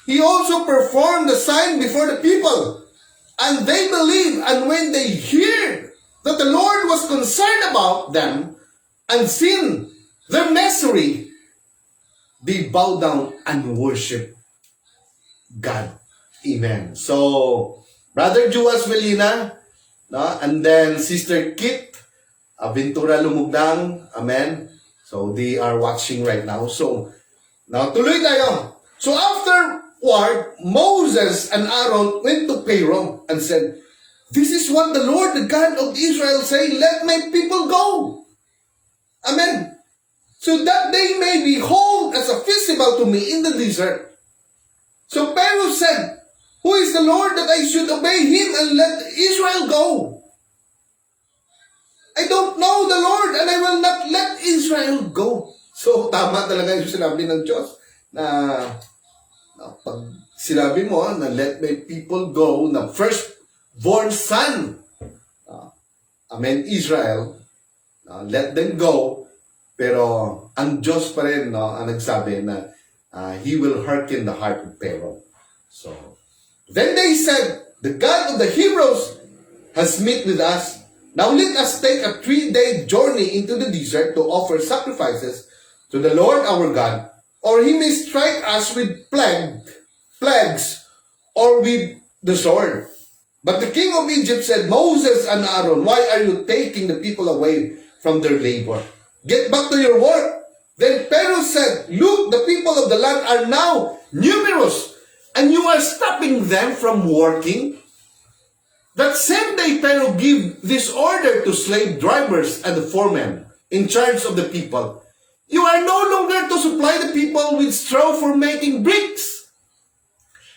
He also performed the sign before the people. And they believed, and when they heard that the Lord was concerned about them and seen their misery, they bowed down and worshiped God. Amen. So, Brother Juas Melina, and then Sister Kit Aventura Lumugdang. Amen. So, they are watching right now. So, now, tuloy tayo. So, afterward, Moses and Aaron went to Pharaoh and said, "This is what the Lord, the God of Israel, say, let my people go." Amen. So that they may behold as a festival to me in the desert. So Pharaoh said, "Who is the Lord that I should obey him and let Israel go? I don't know the Lord and I will not let Israel go." So tama talaga yung sinabi ng Diyos na pag sinabi mo na let my people go, na firstborn son, amen, Israel, let them go, pero ang Diyos pa rin ang nagsabi na He will hearken the heart of Pharaoh. So, then they said, "The God of the Hebrews has met with us. Now let us take a 3-day journey into the desert to offer sacrifices to the Lord our God, or He may strike us with plagues or with the sword." But the king of Egypt said, "Moses and Aaron, why are you taking the people away from their labor? Get back to your work." Then Pharaoh said, "Look, the people of the land are now numerous, and you are stopping them from working." That same day Pharaoh gave this order to slave drivers and the foremen in charge of the people: "You are no longer to supply the people with straw for making bricks.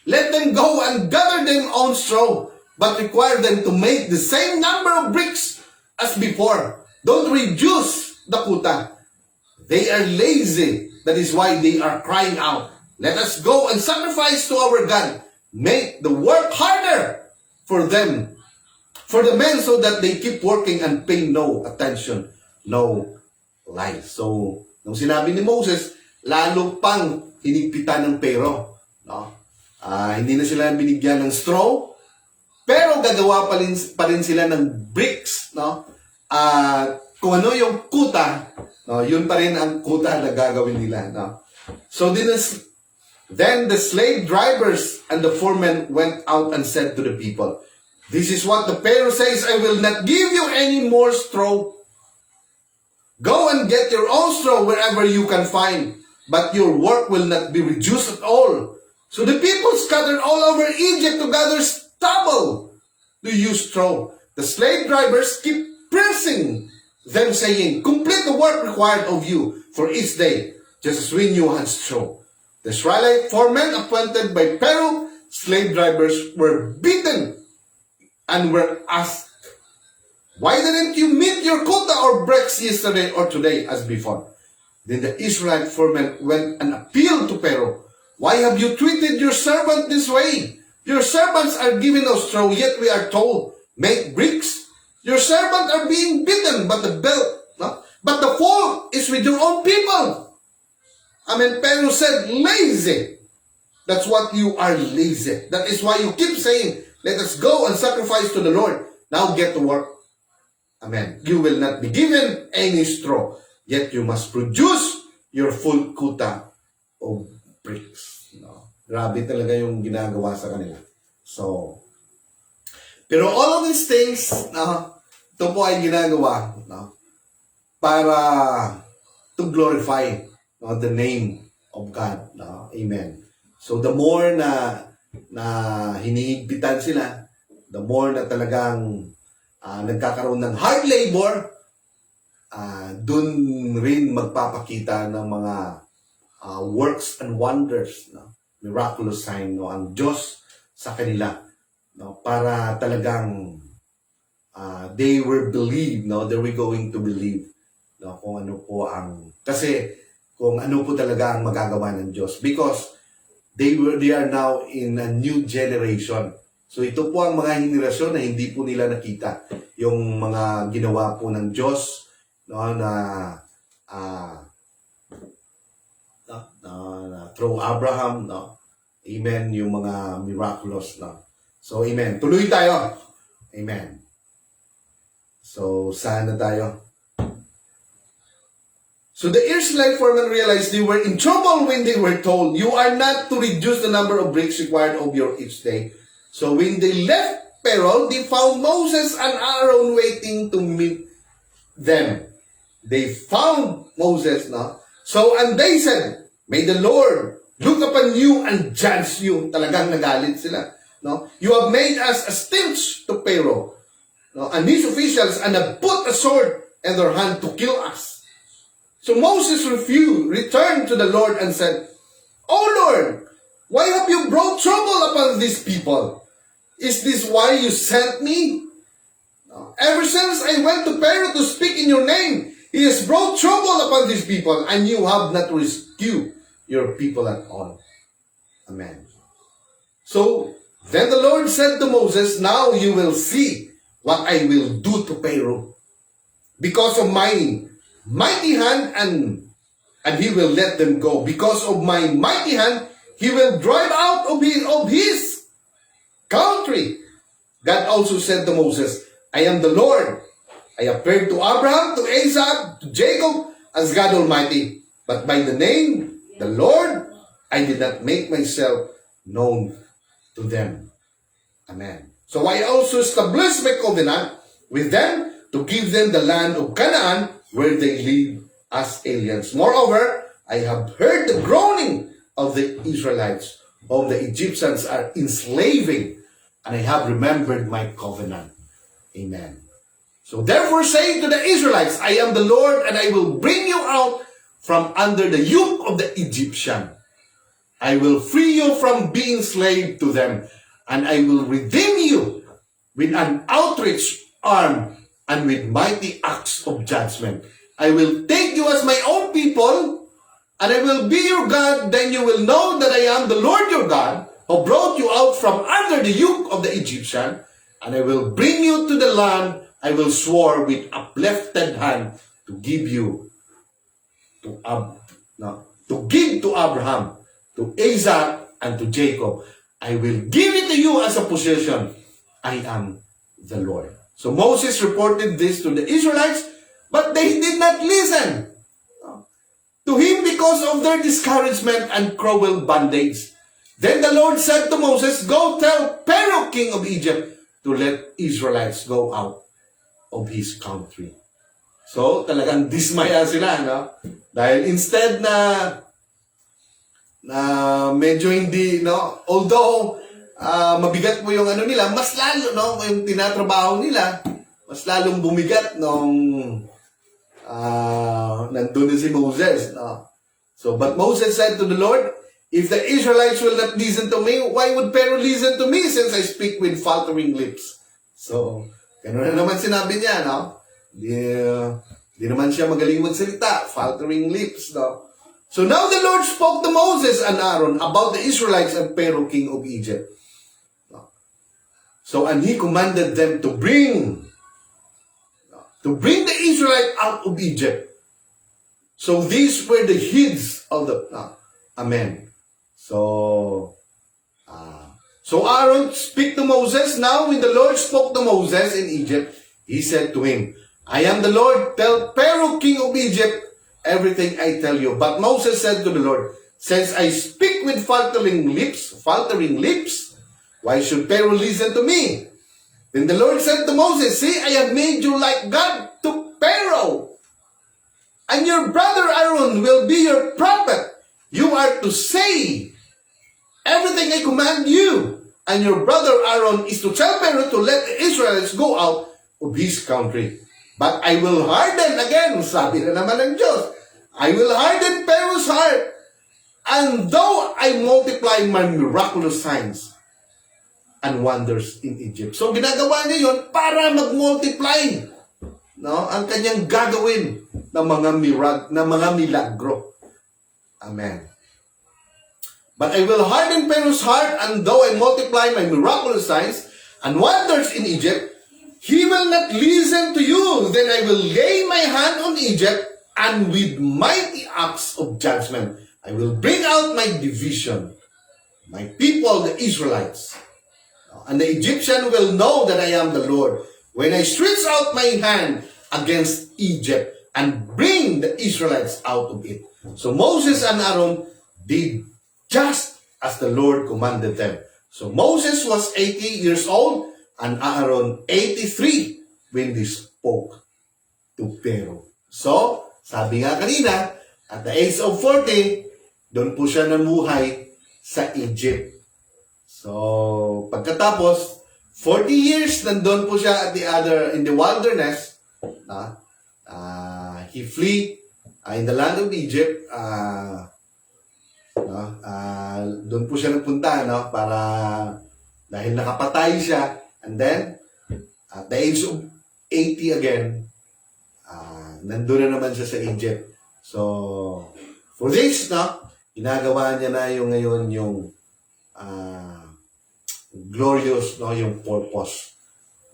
Let them go and gather their own straw, but require them to make the same number of bricks as before. Don't reduce the quota. They are lazy. That is why they are crying out. Let us go and sacrifice to our God. Make the work harder for them, for the men, so that they keep working and pay no attention, no life." So, nung sinabi ni Moses, lalo pang hinigpitan ng Pharaoh. No? Hindi na sila binigyan ng straw, pero gagawa pa rin sila ng bricks. No? Kung ano yung kuta, no, yun pa rin ang kuta na gagawin nila. No? So then the slave drivers and the foremen went out and said to the people, "This is what the Pharaoh says, I will not give you any more straw. Go and get your own straw wherever you can find, but your work will not be reduced at all." So the people scattered all over Egypt to gather stubble to use straw. The slave drivers keep pressing them, saying, "Complete the work required of you for each day, just as when you had straw." The Israelite foremen appointed by Pharaoh, slave drivers, were beaten and were asked, "Why didn't you meet your quota or bricks yesterday or today as before?" Then the Israelite foremen went and appealed to Pharaoh, "Why have you treated your servant this way? Your servants are given us straw, yet we are told, make bricks. Your servants are being beaten, but the fault is with your own people." Amen. Pharaoh said, "Lazy. That's what you are, lazy. That is why you keep saying, 'Let us go and sacrifice to the Lord.' Now get to work." Amen. "You will not be given any straw, yet you must produce your full quota of bricks." No? Grabe talaga yung ginagawa sa kanila. So, pero all of these things, ito po ay ginagawa para to glorify the name of God. Amen. So, the more na hinihigpitan sila, the more na talagang nagkakaroon ng hard labor, dun rin magpapakita ng mga works and wonders, miraculous sign, ang Diyos sa kanila, para talagang they were believe, they were going to believe kung ano po kung ano po talaga ang magagawa ng Diyos, because they are now in a new generation. So ito po ang mga henerasyon na hindi po nila nakita yung mga ginawa po ng Diyos na through Abraham, amen, yung mga miraculous. So amen, tuloy tayo. Amen. So saan na tayo? So the Israelite foremen realized they were in trouble when they were told, "You are not to reduce the number of bricks required of your each day." So when they left Pharaoh, they found Moses and Aaron waiting to meet them. They found Moses, no? So, and they said, may the Lord look upon you and judge you. Talagang nagalit sila, no? You have made us a stench to Pharaoh, no? And his officials, and have put a sword in their hand to kill us. So Moses returned to the Lord and said, O Lord, why have you brought trouble upon these people? Is this why you sent me? Ever since I went to Pharaoh to speak in your name, he has brought trouble upon these people, and you have not rescued your people at all. Amen. So, then the Lord said to Moses, now you will see what I will do to Pharaoh. Because of my mighty hand, and he will let them go. Because of my mighty hand, he will drive out of his country. God also said to Moses, I am the Lord. I appeared to Abraham, to Isaac, to Jacob as God Almighty. But by the name, the Lord, I did not make myself known to them. Amen. So I also established my covenant with them to give them the land of Canaan where they live as aliens. Moreover, I have heard the groaning of the Israelites, whom the Egyptians are enslaving, and I have remembered my covenant. Amen. So therefore say to the Israelites, I am the Lord, and I will bring you out from under the yoke of the Egyptian. I will free you from being slave to them, and I will redeem you with an outstretched arm and with mighty acts of judgment. I will take you as my own people, and I will be your God. Then you will know that I am the Lord your God, who brought you out from under the yoke of the Egyptian, and I will bring you to the land I will swear with uplifted hand to give you to give to Abraham, to Isaac, and to Jacob. I will give it to you as a possession. I am the Lord. So Moses reported this to the Israelites, but they did not listen to him because of their discouragement and cruel bondage. Then the Lord said to Moses, go tell Pharaoh, king of Egypt, to let Israelites go out of his country. So, talagang dismaya sila, no? Dahil instead na medyo hindi, no? Although, mabigat mo yung ano nila, mas lalo, no? Yung tinatrabaho nila, mas lalong bumigat nung nandun na si Moses, no? So, but Moses said to the Lord, if the Israelites will not listen to me, why would Pharaoh listen to me since I speak with faltering lips? So, gano'n na naman sinabi niya, no? Di naman siya magaling magsalita, faltering lips, no? So now the Lord spoke to Moses and Aaron about the Israelites and Pharaoh, king of Egypt. So, and he commanded them to bring the Israelites out of Egypt. So these were the heads of the, amen. So Aaron speak to Moses. Now when the Lord spoke to Moses in Egypt, he said to him, I am the Lord, tell Pharaoh, king of Egypt, everything I tell you. But Moses said to the Lord, since I speak with faltering lips, why should Pharaoh listen to me? Then the Lord said to Moses, see, I have made you like God to Pharaoh, and your brother Aaron will be your prophet. You are to say everything I command you, and your brother Aaron is to tell Pharaoh to let the Israelites go out of his country. But I will harden, again, sabi na naman ng Diyos, I will harden Pharaoh's heart, and though I multiply my miraculous signs and wonders in Egypt. So ginagawa niya yun para mag-multiply, no, ang kanyang gagawin ng mga milagro. Amen. But I will harden Pharaoh's heart, and though I multiply my miraculous signs and wonders in Egypt, he will not listen to you. Then I will lay my hand on Egypt, and with mighty acts of judgment, I will bring out my division, my people, the Israelites. And the Egyptian will know that I am the Lord when I stretch out my hand against Egypt and bring the Israelites out of it. So Moses and Aaron did just as the Lord commanded them. So Moses was 80 years old and Aaron 83 when they spoke to Pharaoh. So, sabi nga kanina, at the age of 40, doon po siya namuhay sa Egypt. So, pagkatapos, 40 years nandun po siya in the wilderness. He flee in the land of Egypt. Doon po siya nagpunta, para dahil nakapatay siya. And then, at the age of 80 again, nandun na naman siya sa Egypt. So, for this, ginagawa niya na yung ngayon yung glorious, yung purpose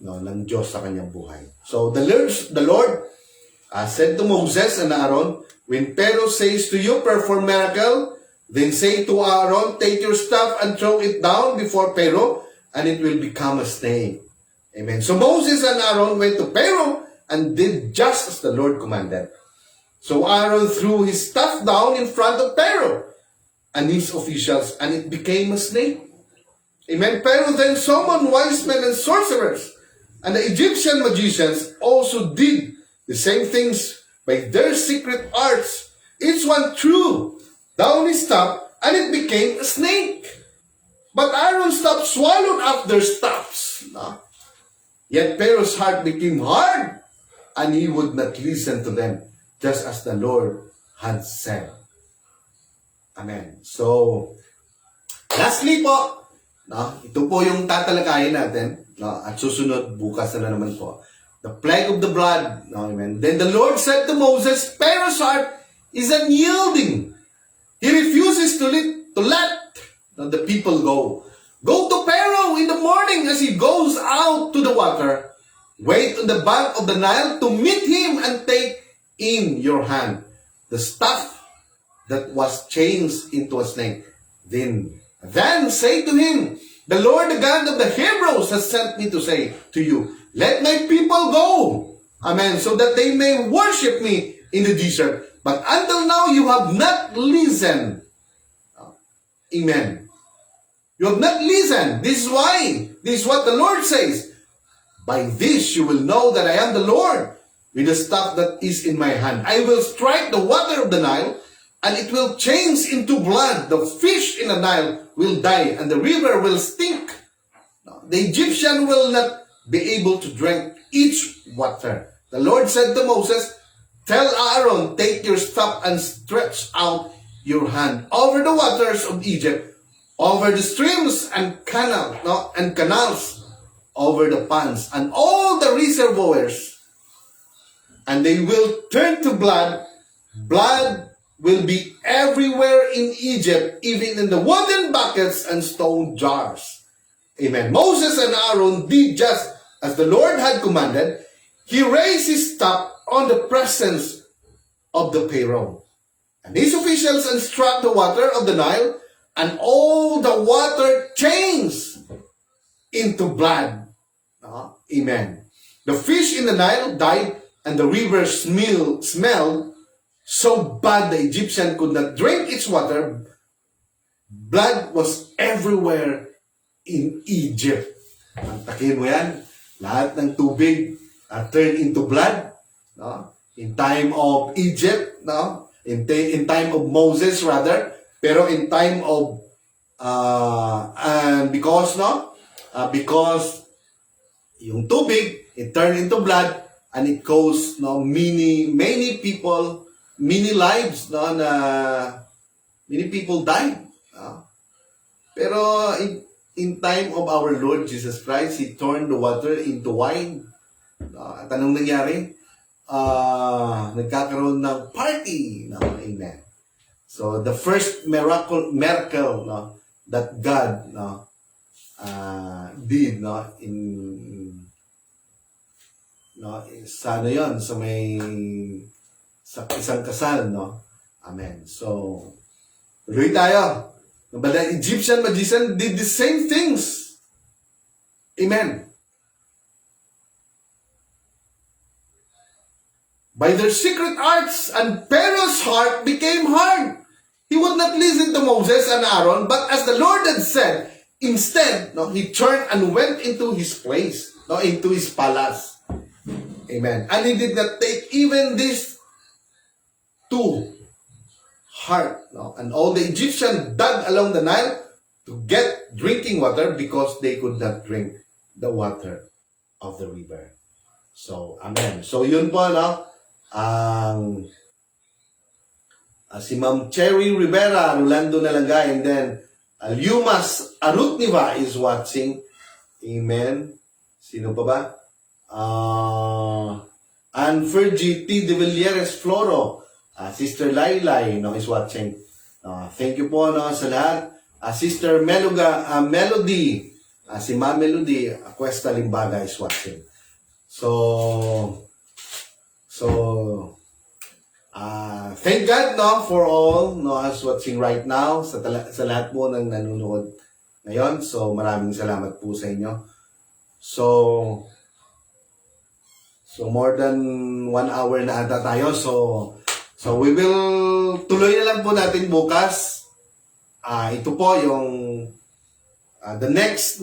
ng Diyos sa kanyang buhay. So, the Lord said to Moses and Aaron, when Pharaoh says to you, perform miracle, then say to Aaron, take your staff and throw it down before Pharaoh, and it will become a snake. Amen. So Moses and Aaron went to Pharaoh and did just as the Lord commanded. So Aaron threw his staff down in front of Pharaoh and his officials, and it became a snake. Amen. Pharaoh then summoned wise men and sorcerers, and the Egyptian magicians also did the same things by their secret arts. Each one threw down his staff, and it became a snake. But Aaron's staff swallowed up their staffs. Yet Pharaoh's heart became hard, and he would not listen to them, just as the Lord had said. Amen. So, lastly po, ito po yung tatalakayin natin, at susunod bukas na naman po. The plague of the blood. Amen. Then the Lord said to Moses, Pharaoh's heart is unyielding. He refuses to let the people go. Go to Pharaoh in the morning as he goes out to the water. Wait on the bank of the Nile to meet him and take in your hand the staff that was changed into a snake. Then say to him, the Lord, the God of the Hebrews, has sent me to say to you, let my people go. Amen. So that they may worship me in the desert. But until now, you have not listened. Amen. You have not listened. This is why. This is what the Lord says. By this you will know that I am the Lord, with the staff that is in my hand. I will strike the water of the Nile, and it will change into blood. The fish in the Nile will die, and the river will stink. The Egyptian will not be able to drink its water. The Lord said to Moses, tell Aaron, take your staff and stretch out your hand over the waters of Egypt, over the streams and canals, over the ponds and all the reservoirs, and they will turn to blood. Blood will be everywhere in Egypt, even in the wooden buckets and stone jars. Amen. Moses and Aaron did just as the Lord had commanded. He raised his staff on the presence of the Pharaoh and his officials, and struck the water of the Nile, and all the water changed into blood. Amen. The fish in the Nile died, and the river smelled so bad the Egyptian could not drink its water. Blood was everywhere in Egypt. Takin mo yan, lahat ng tubig turned into blood. In time of Egypt, in time of Moses rather, pero in time of because yung tubig, it turned into blood, and it caused many people, many lives, many people died. Pero in time of our Lord Jesus Christ, He turned the water into wine. At anong nangyari? Nagkakaroon ng party. Amen. So the first miracle that God did sa isang kasal, Amen. So tuloy tayo. But the Egyptian magician did the same things. Amen. By their secret arts, and Pharaoh's heart became hard. He would not listen to Moses and Aaron, but as the Lord had said, instead, he turned and went into his place, into his palace. Amen. And he did not take even this to heart. No? And all the Egyptians dug along the Nile to get drinking water because they could not drink the water of the river. So, amen. So, yun po, no? Ang si Ma'am Cherry Rivera, Rolando Nalangay, and then Yumas Arutniva is watching. Amen. Sino pa ba? And Fergie T. De Villeres Floro, Sister Laylay, no, is watching. Thank you po, no, sa lahat. Sister Melody, si Ma Melody, Cuesta Limbaga is watching. So, thank God, no, for all, no, us watching right now, sa lahat po ng nanonood ngayon. So, maraming salamat po sa inyo. So more than 1 hour na ata tayo. So we will tuloy na lang po natin bukas. Ito po yung the next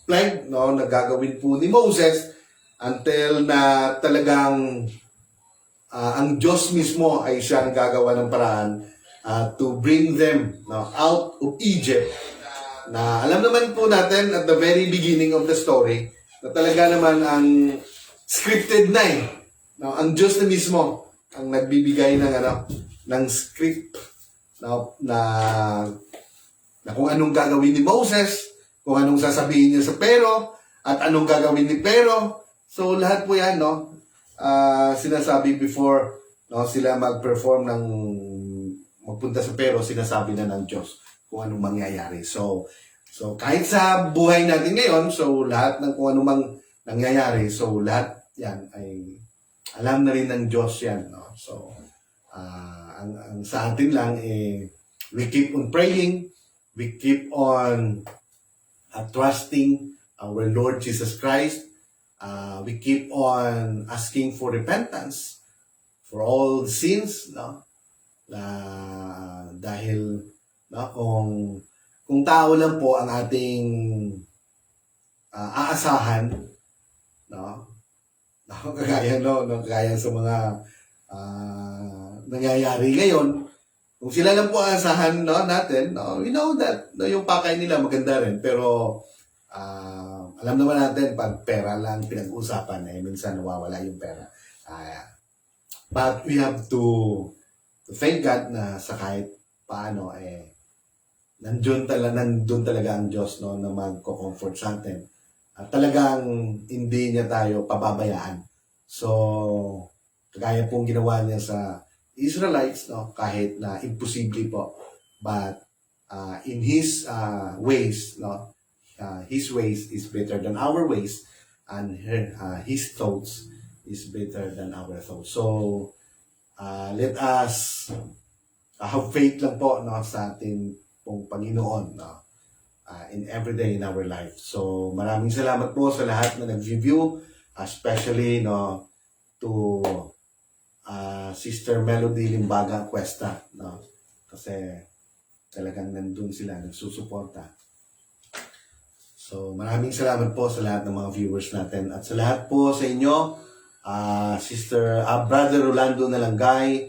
plague, no, na gagawin po ni Moses until na talagang ang Diyos mismo ay siyang gagawa ng paraan to bring them, no, out of Egypt. Na alam naman po natin at the very beginning of the story na talaga naman ang scripted na eh. No, ang Diyos na mismo ang nagbibigay ng script na kung anong gagawin ni Moses, kung anong sasabihin niya sa Pero, at anong gagawin ni Pero. So lahat po yan, no, sinasabi before, no, sila mag-perform ng magpunta sa Pero, sinasabi na ng Diyos kung anong mangyayari. So kahit sa buhay natin ngayon, so lahat ng kung anong nangyayari, so lahat yan ay alam na rin ng Diyos yan, no? So ang sa atin lang we keep on praying, we keep on trusting our Lord Jesus Christ, we keep on asking for repentance for all the sins, no? Dahil, no, kung tao lang po ang ating aasahan, no, kagaya sa mga nangyayari ngayon, kung sila lang po aasahan, no, natin, no, we know that, no, yung pakay nila maganda rin, pero alam naman natin pag pera lang pinag-uusapan minsan nawawala yung pera. But we have to thank God na sa kahit paano nandun talaga ang Diyos, no, na magko-comfort sa atin. At talagang hindi niya tayo pababayaan. So, kagaya pong ginawa niya sa Israelites, no, kahit na imposible po. But in His ways, no, His ways is better than our ways, and His thoughts is better than our thoughts. So, let us have faith lang po, no, sa ating pong Panginoon, no, in every day in our life. So, maraming salamat po sa lahat na nag-review, especially, no, to Sister Melody Limbaga Cuesta, no, kasi talagang nandun sila, nagsusuporta. So, maraming salamat po sa lahat ng mga viewers natin at sa lahat po sa inyo, Brother Rolando Nalangay,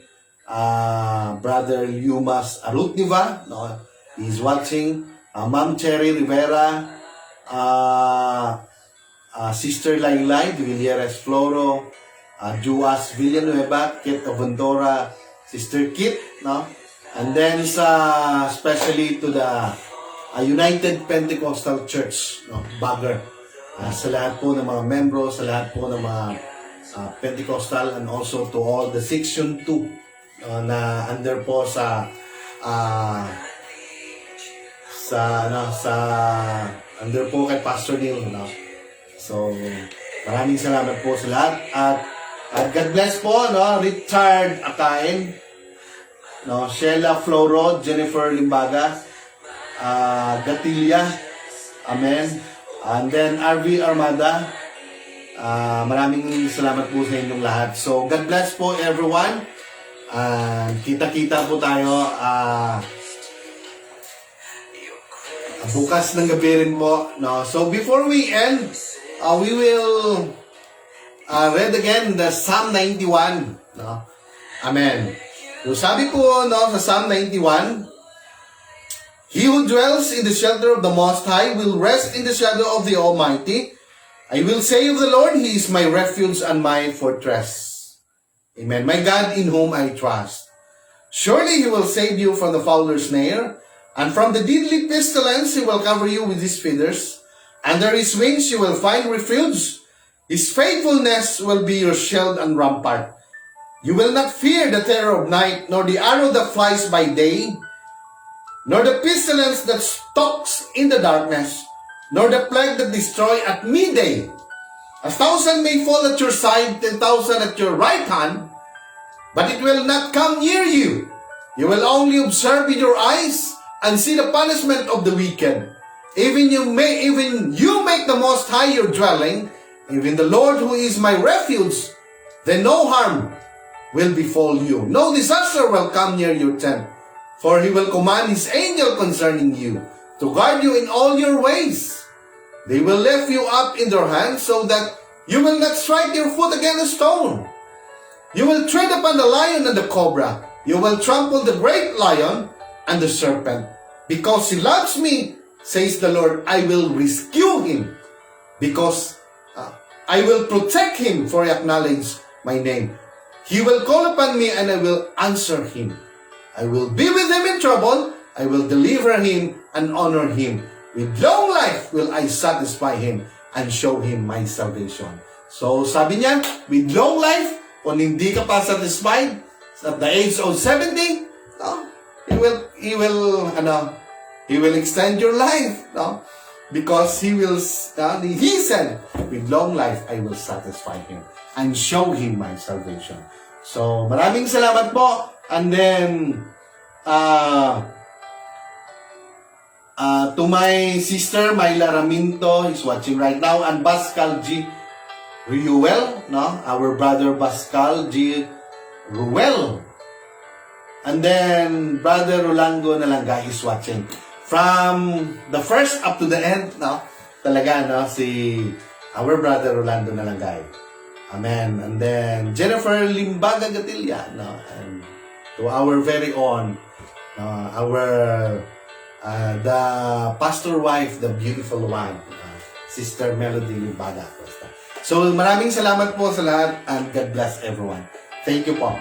Brother Yumas Arutniva, no, he's watching, Ma'am Cherry Rivera, Sister Laylay de Villeres Floro, Juas Villanueva, Kit Ovondora, Sister Kit, no, and then especially to the United Pentecostal Church, no, Baguer, sa lahat po ng mga membro, sa lahat po ng mga Pentecostal, and also to all the Section 2 na under po sa under po kay Pastor Neil, no? So maraming salamat po sa lahat at God bless po, no, Richard Akain, no, Sheila Floro, Jennifer Limbaga, Gatilia, amen, and then RV Armada. Maraming salamat po sa inyong lahat. So God bless po everyone. Kita-kita po tayo bukas ng gabi rin po, no. So before we end, we will read again the Psalm 91. No? Amen. So sabi po no, sa Psalm 91, He who dwells in the shelter of the Most High will rest in the shadow of the Almighty. I will say of the Lord, He is my refuge and my fortress. Amen. My God in whom I trust. Surely He will save you from the fowler's snare, and from the deadly pestilence He will cover you with His feathers. Under His wings you will find refuge. His faithfulness will be your shield and rampart. You will not fear the terror of night, nor the arrow that flies by day, nor the pestilence that stalks in the darkness, nor the plague that destroy at midday. 1,000 may fall at your side, 10,000 at your right hand, but it will not come near you. You will only observe with your eyes and see the punishment of the wicked. Even you make the Most High your dwelling, even the Lord who is my refuge, then no harm will befall you. No disaster will come near your tent. For He will command His angel concerning you, to guard you in all your ways. They will lift you up in their hands, so that you will not strike your foot against a stone. You will tread upon the lion and the cobra. You will trample the great lion and the serpent. Because He loves me, says the Lord, I will rescue him. Because I will protect him, for He acknowledges my name. He will call upon me, and I will answer him. I will be with him in trouble. I will deliver him and honor him. With long life will I satisfy him and show him my salvation. So sabi niya, with long life, kung hindi ka pa satisfied at the age of 70, no, he will extend your life, no? Because he said, with long life I will satisfy him and show him my salvation. So maraming salamat po. And then, to my sister, Myla Raminto, is watching right now, and Pascal G. Ruel, no? Our brother Pascal G. Ruel. And then, Brother Rolando Nalangay is watching. From the first up to the end, no? Talaga, no? Our brother Rolando Nalangay. Amen. And then, Jennifer Limbaga Gatilla, no? And to our very own, the pastor wife, the beautiful one, Sister Melody Limbaga. So, maraming salamat po sa lahat, and God bless everyone. Thank you po.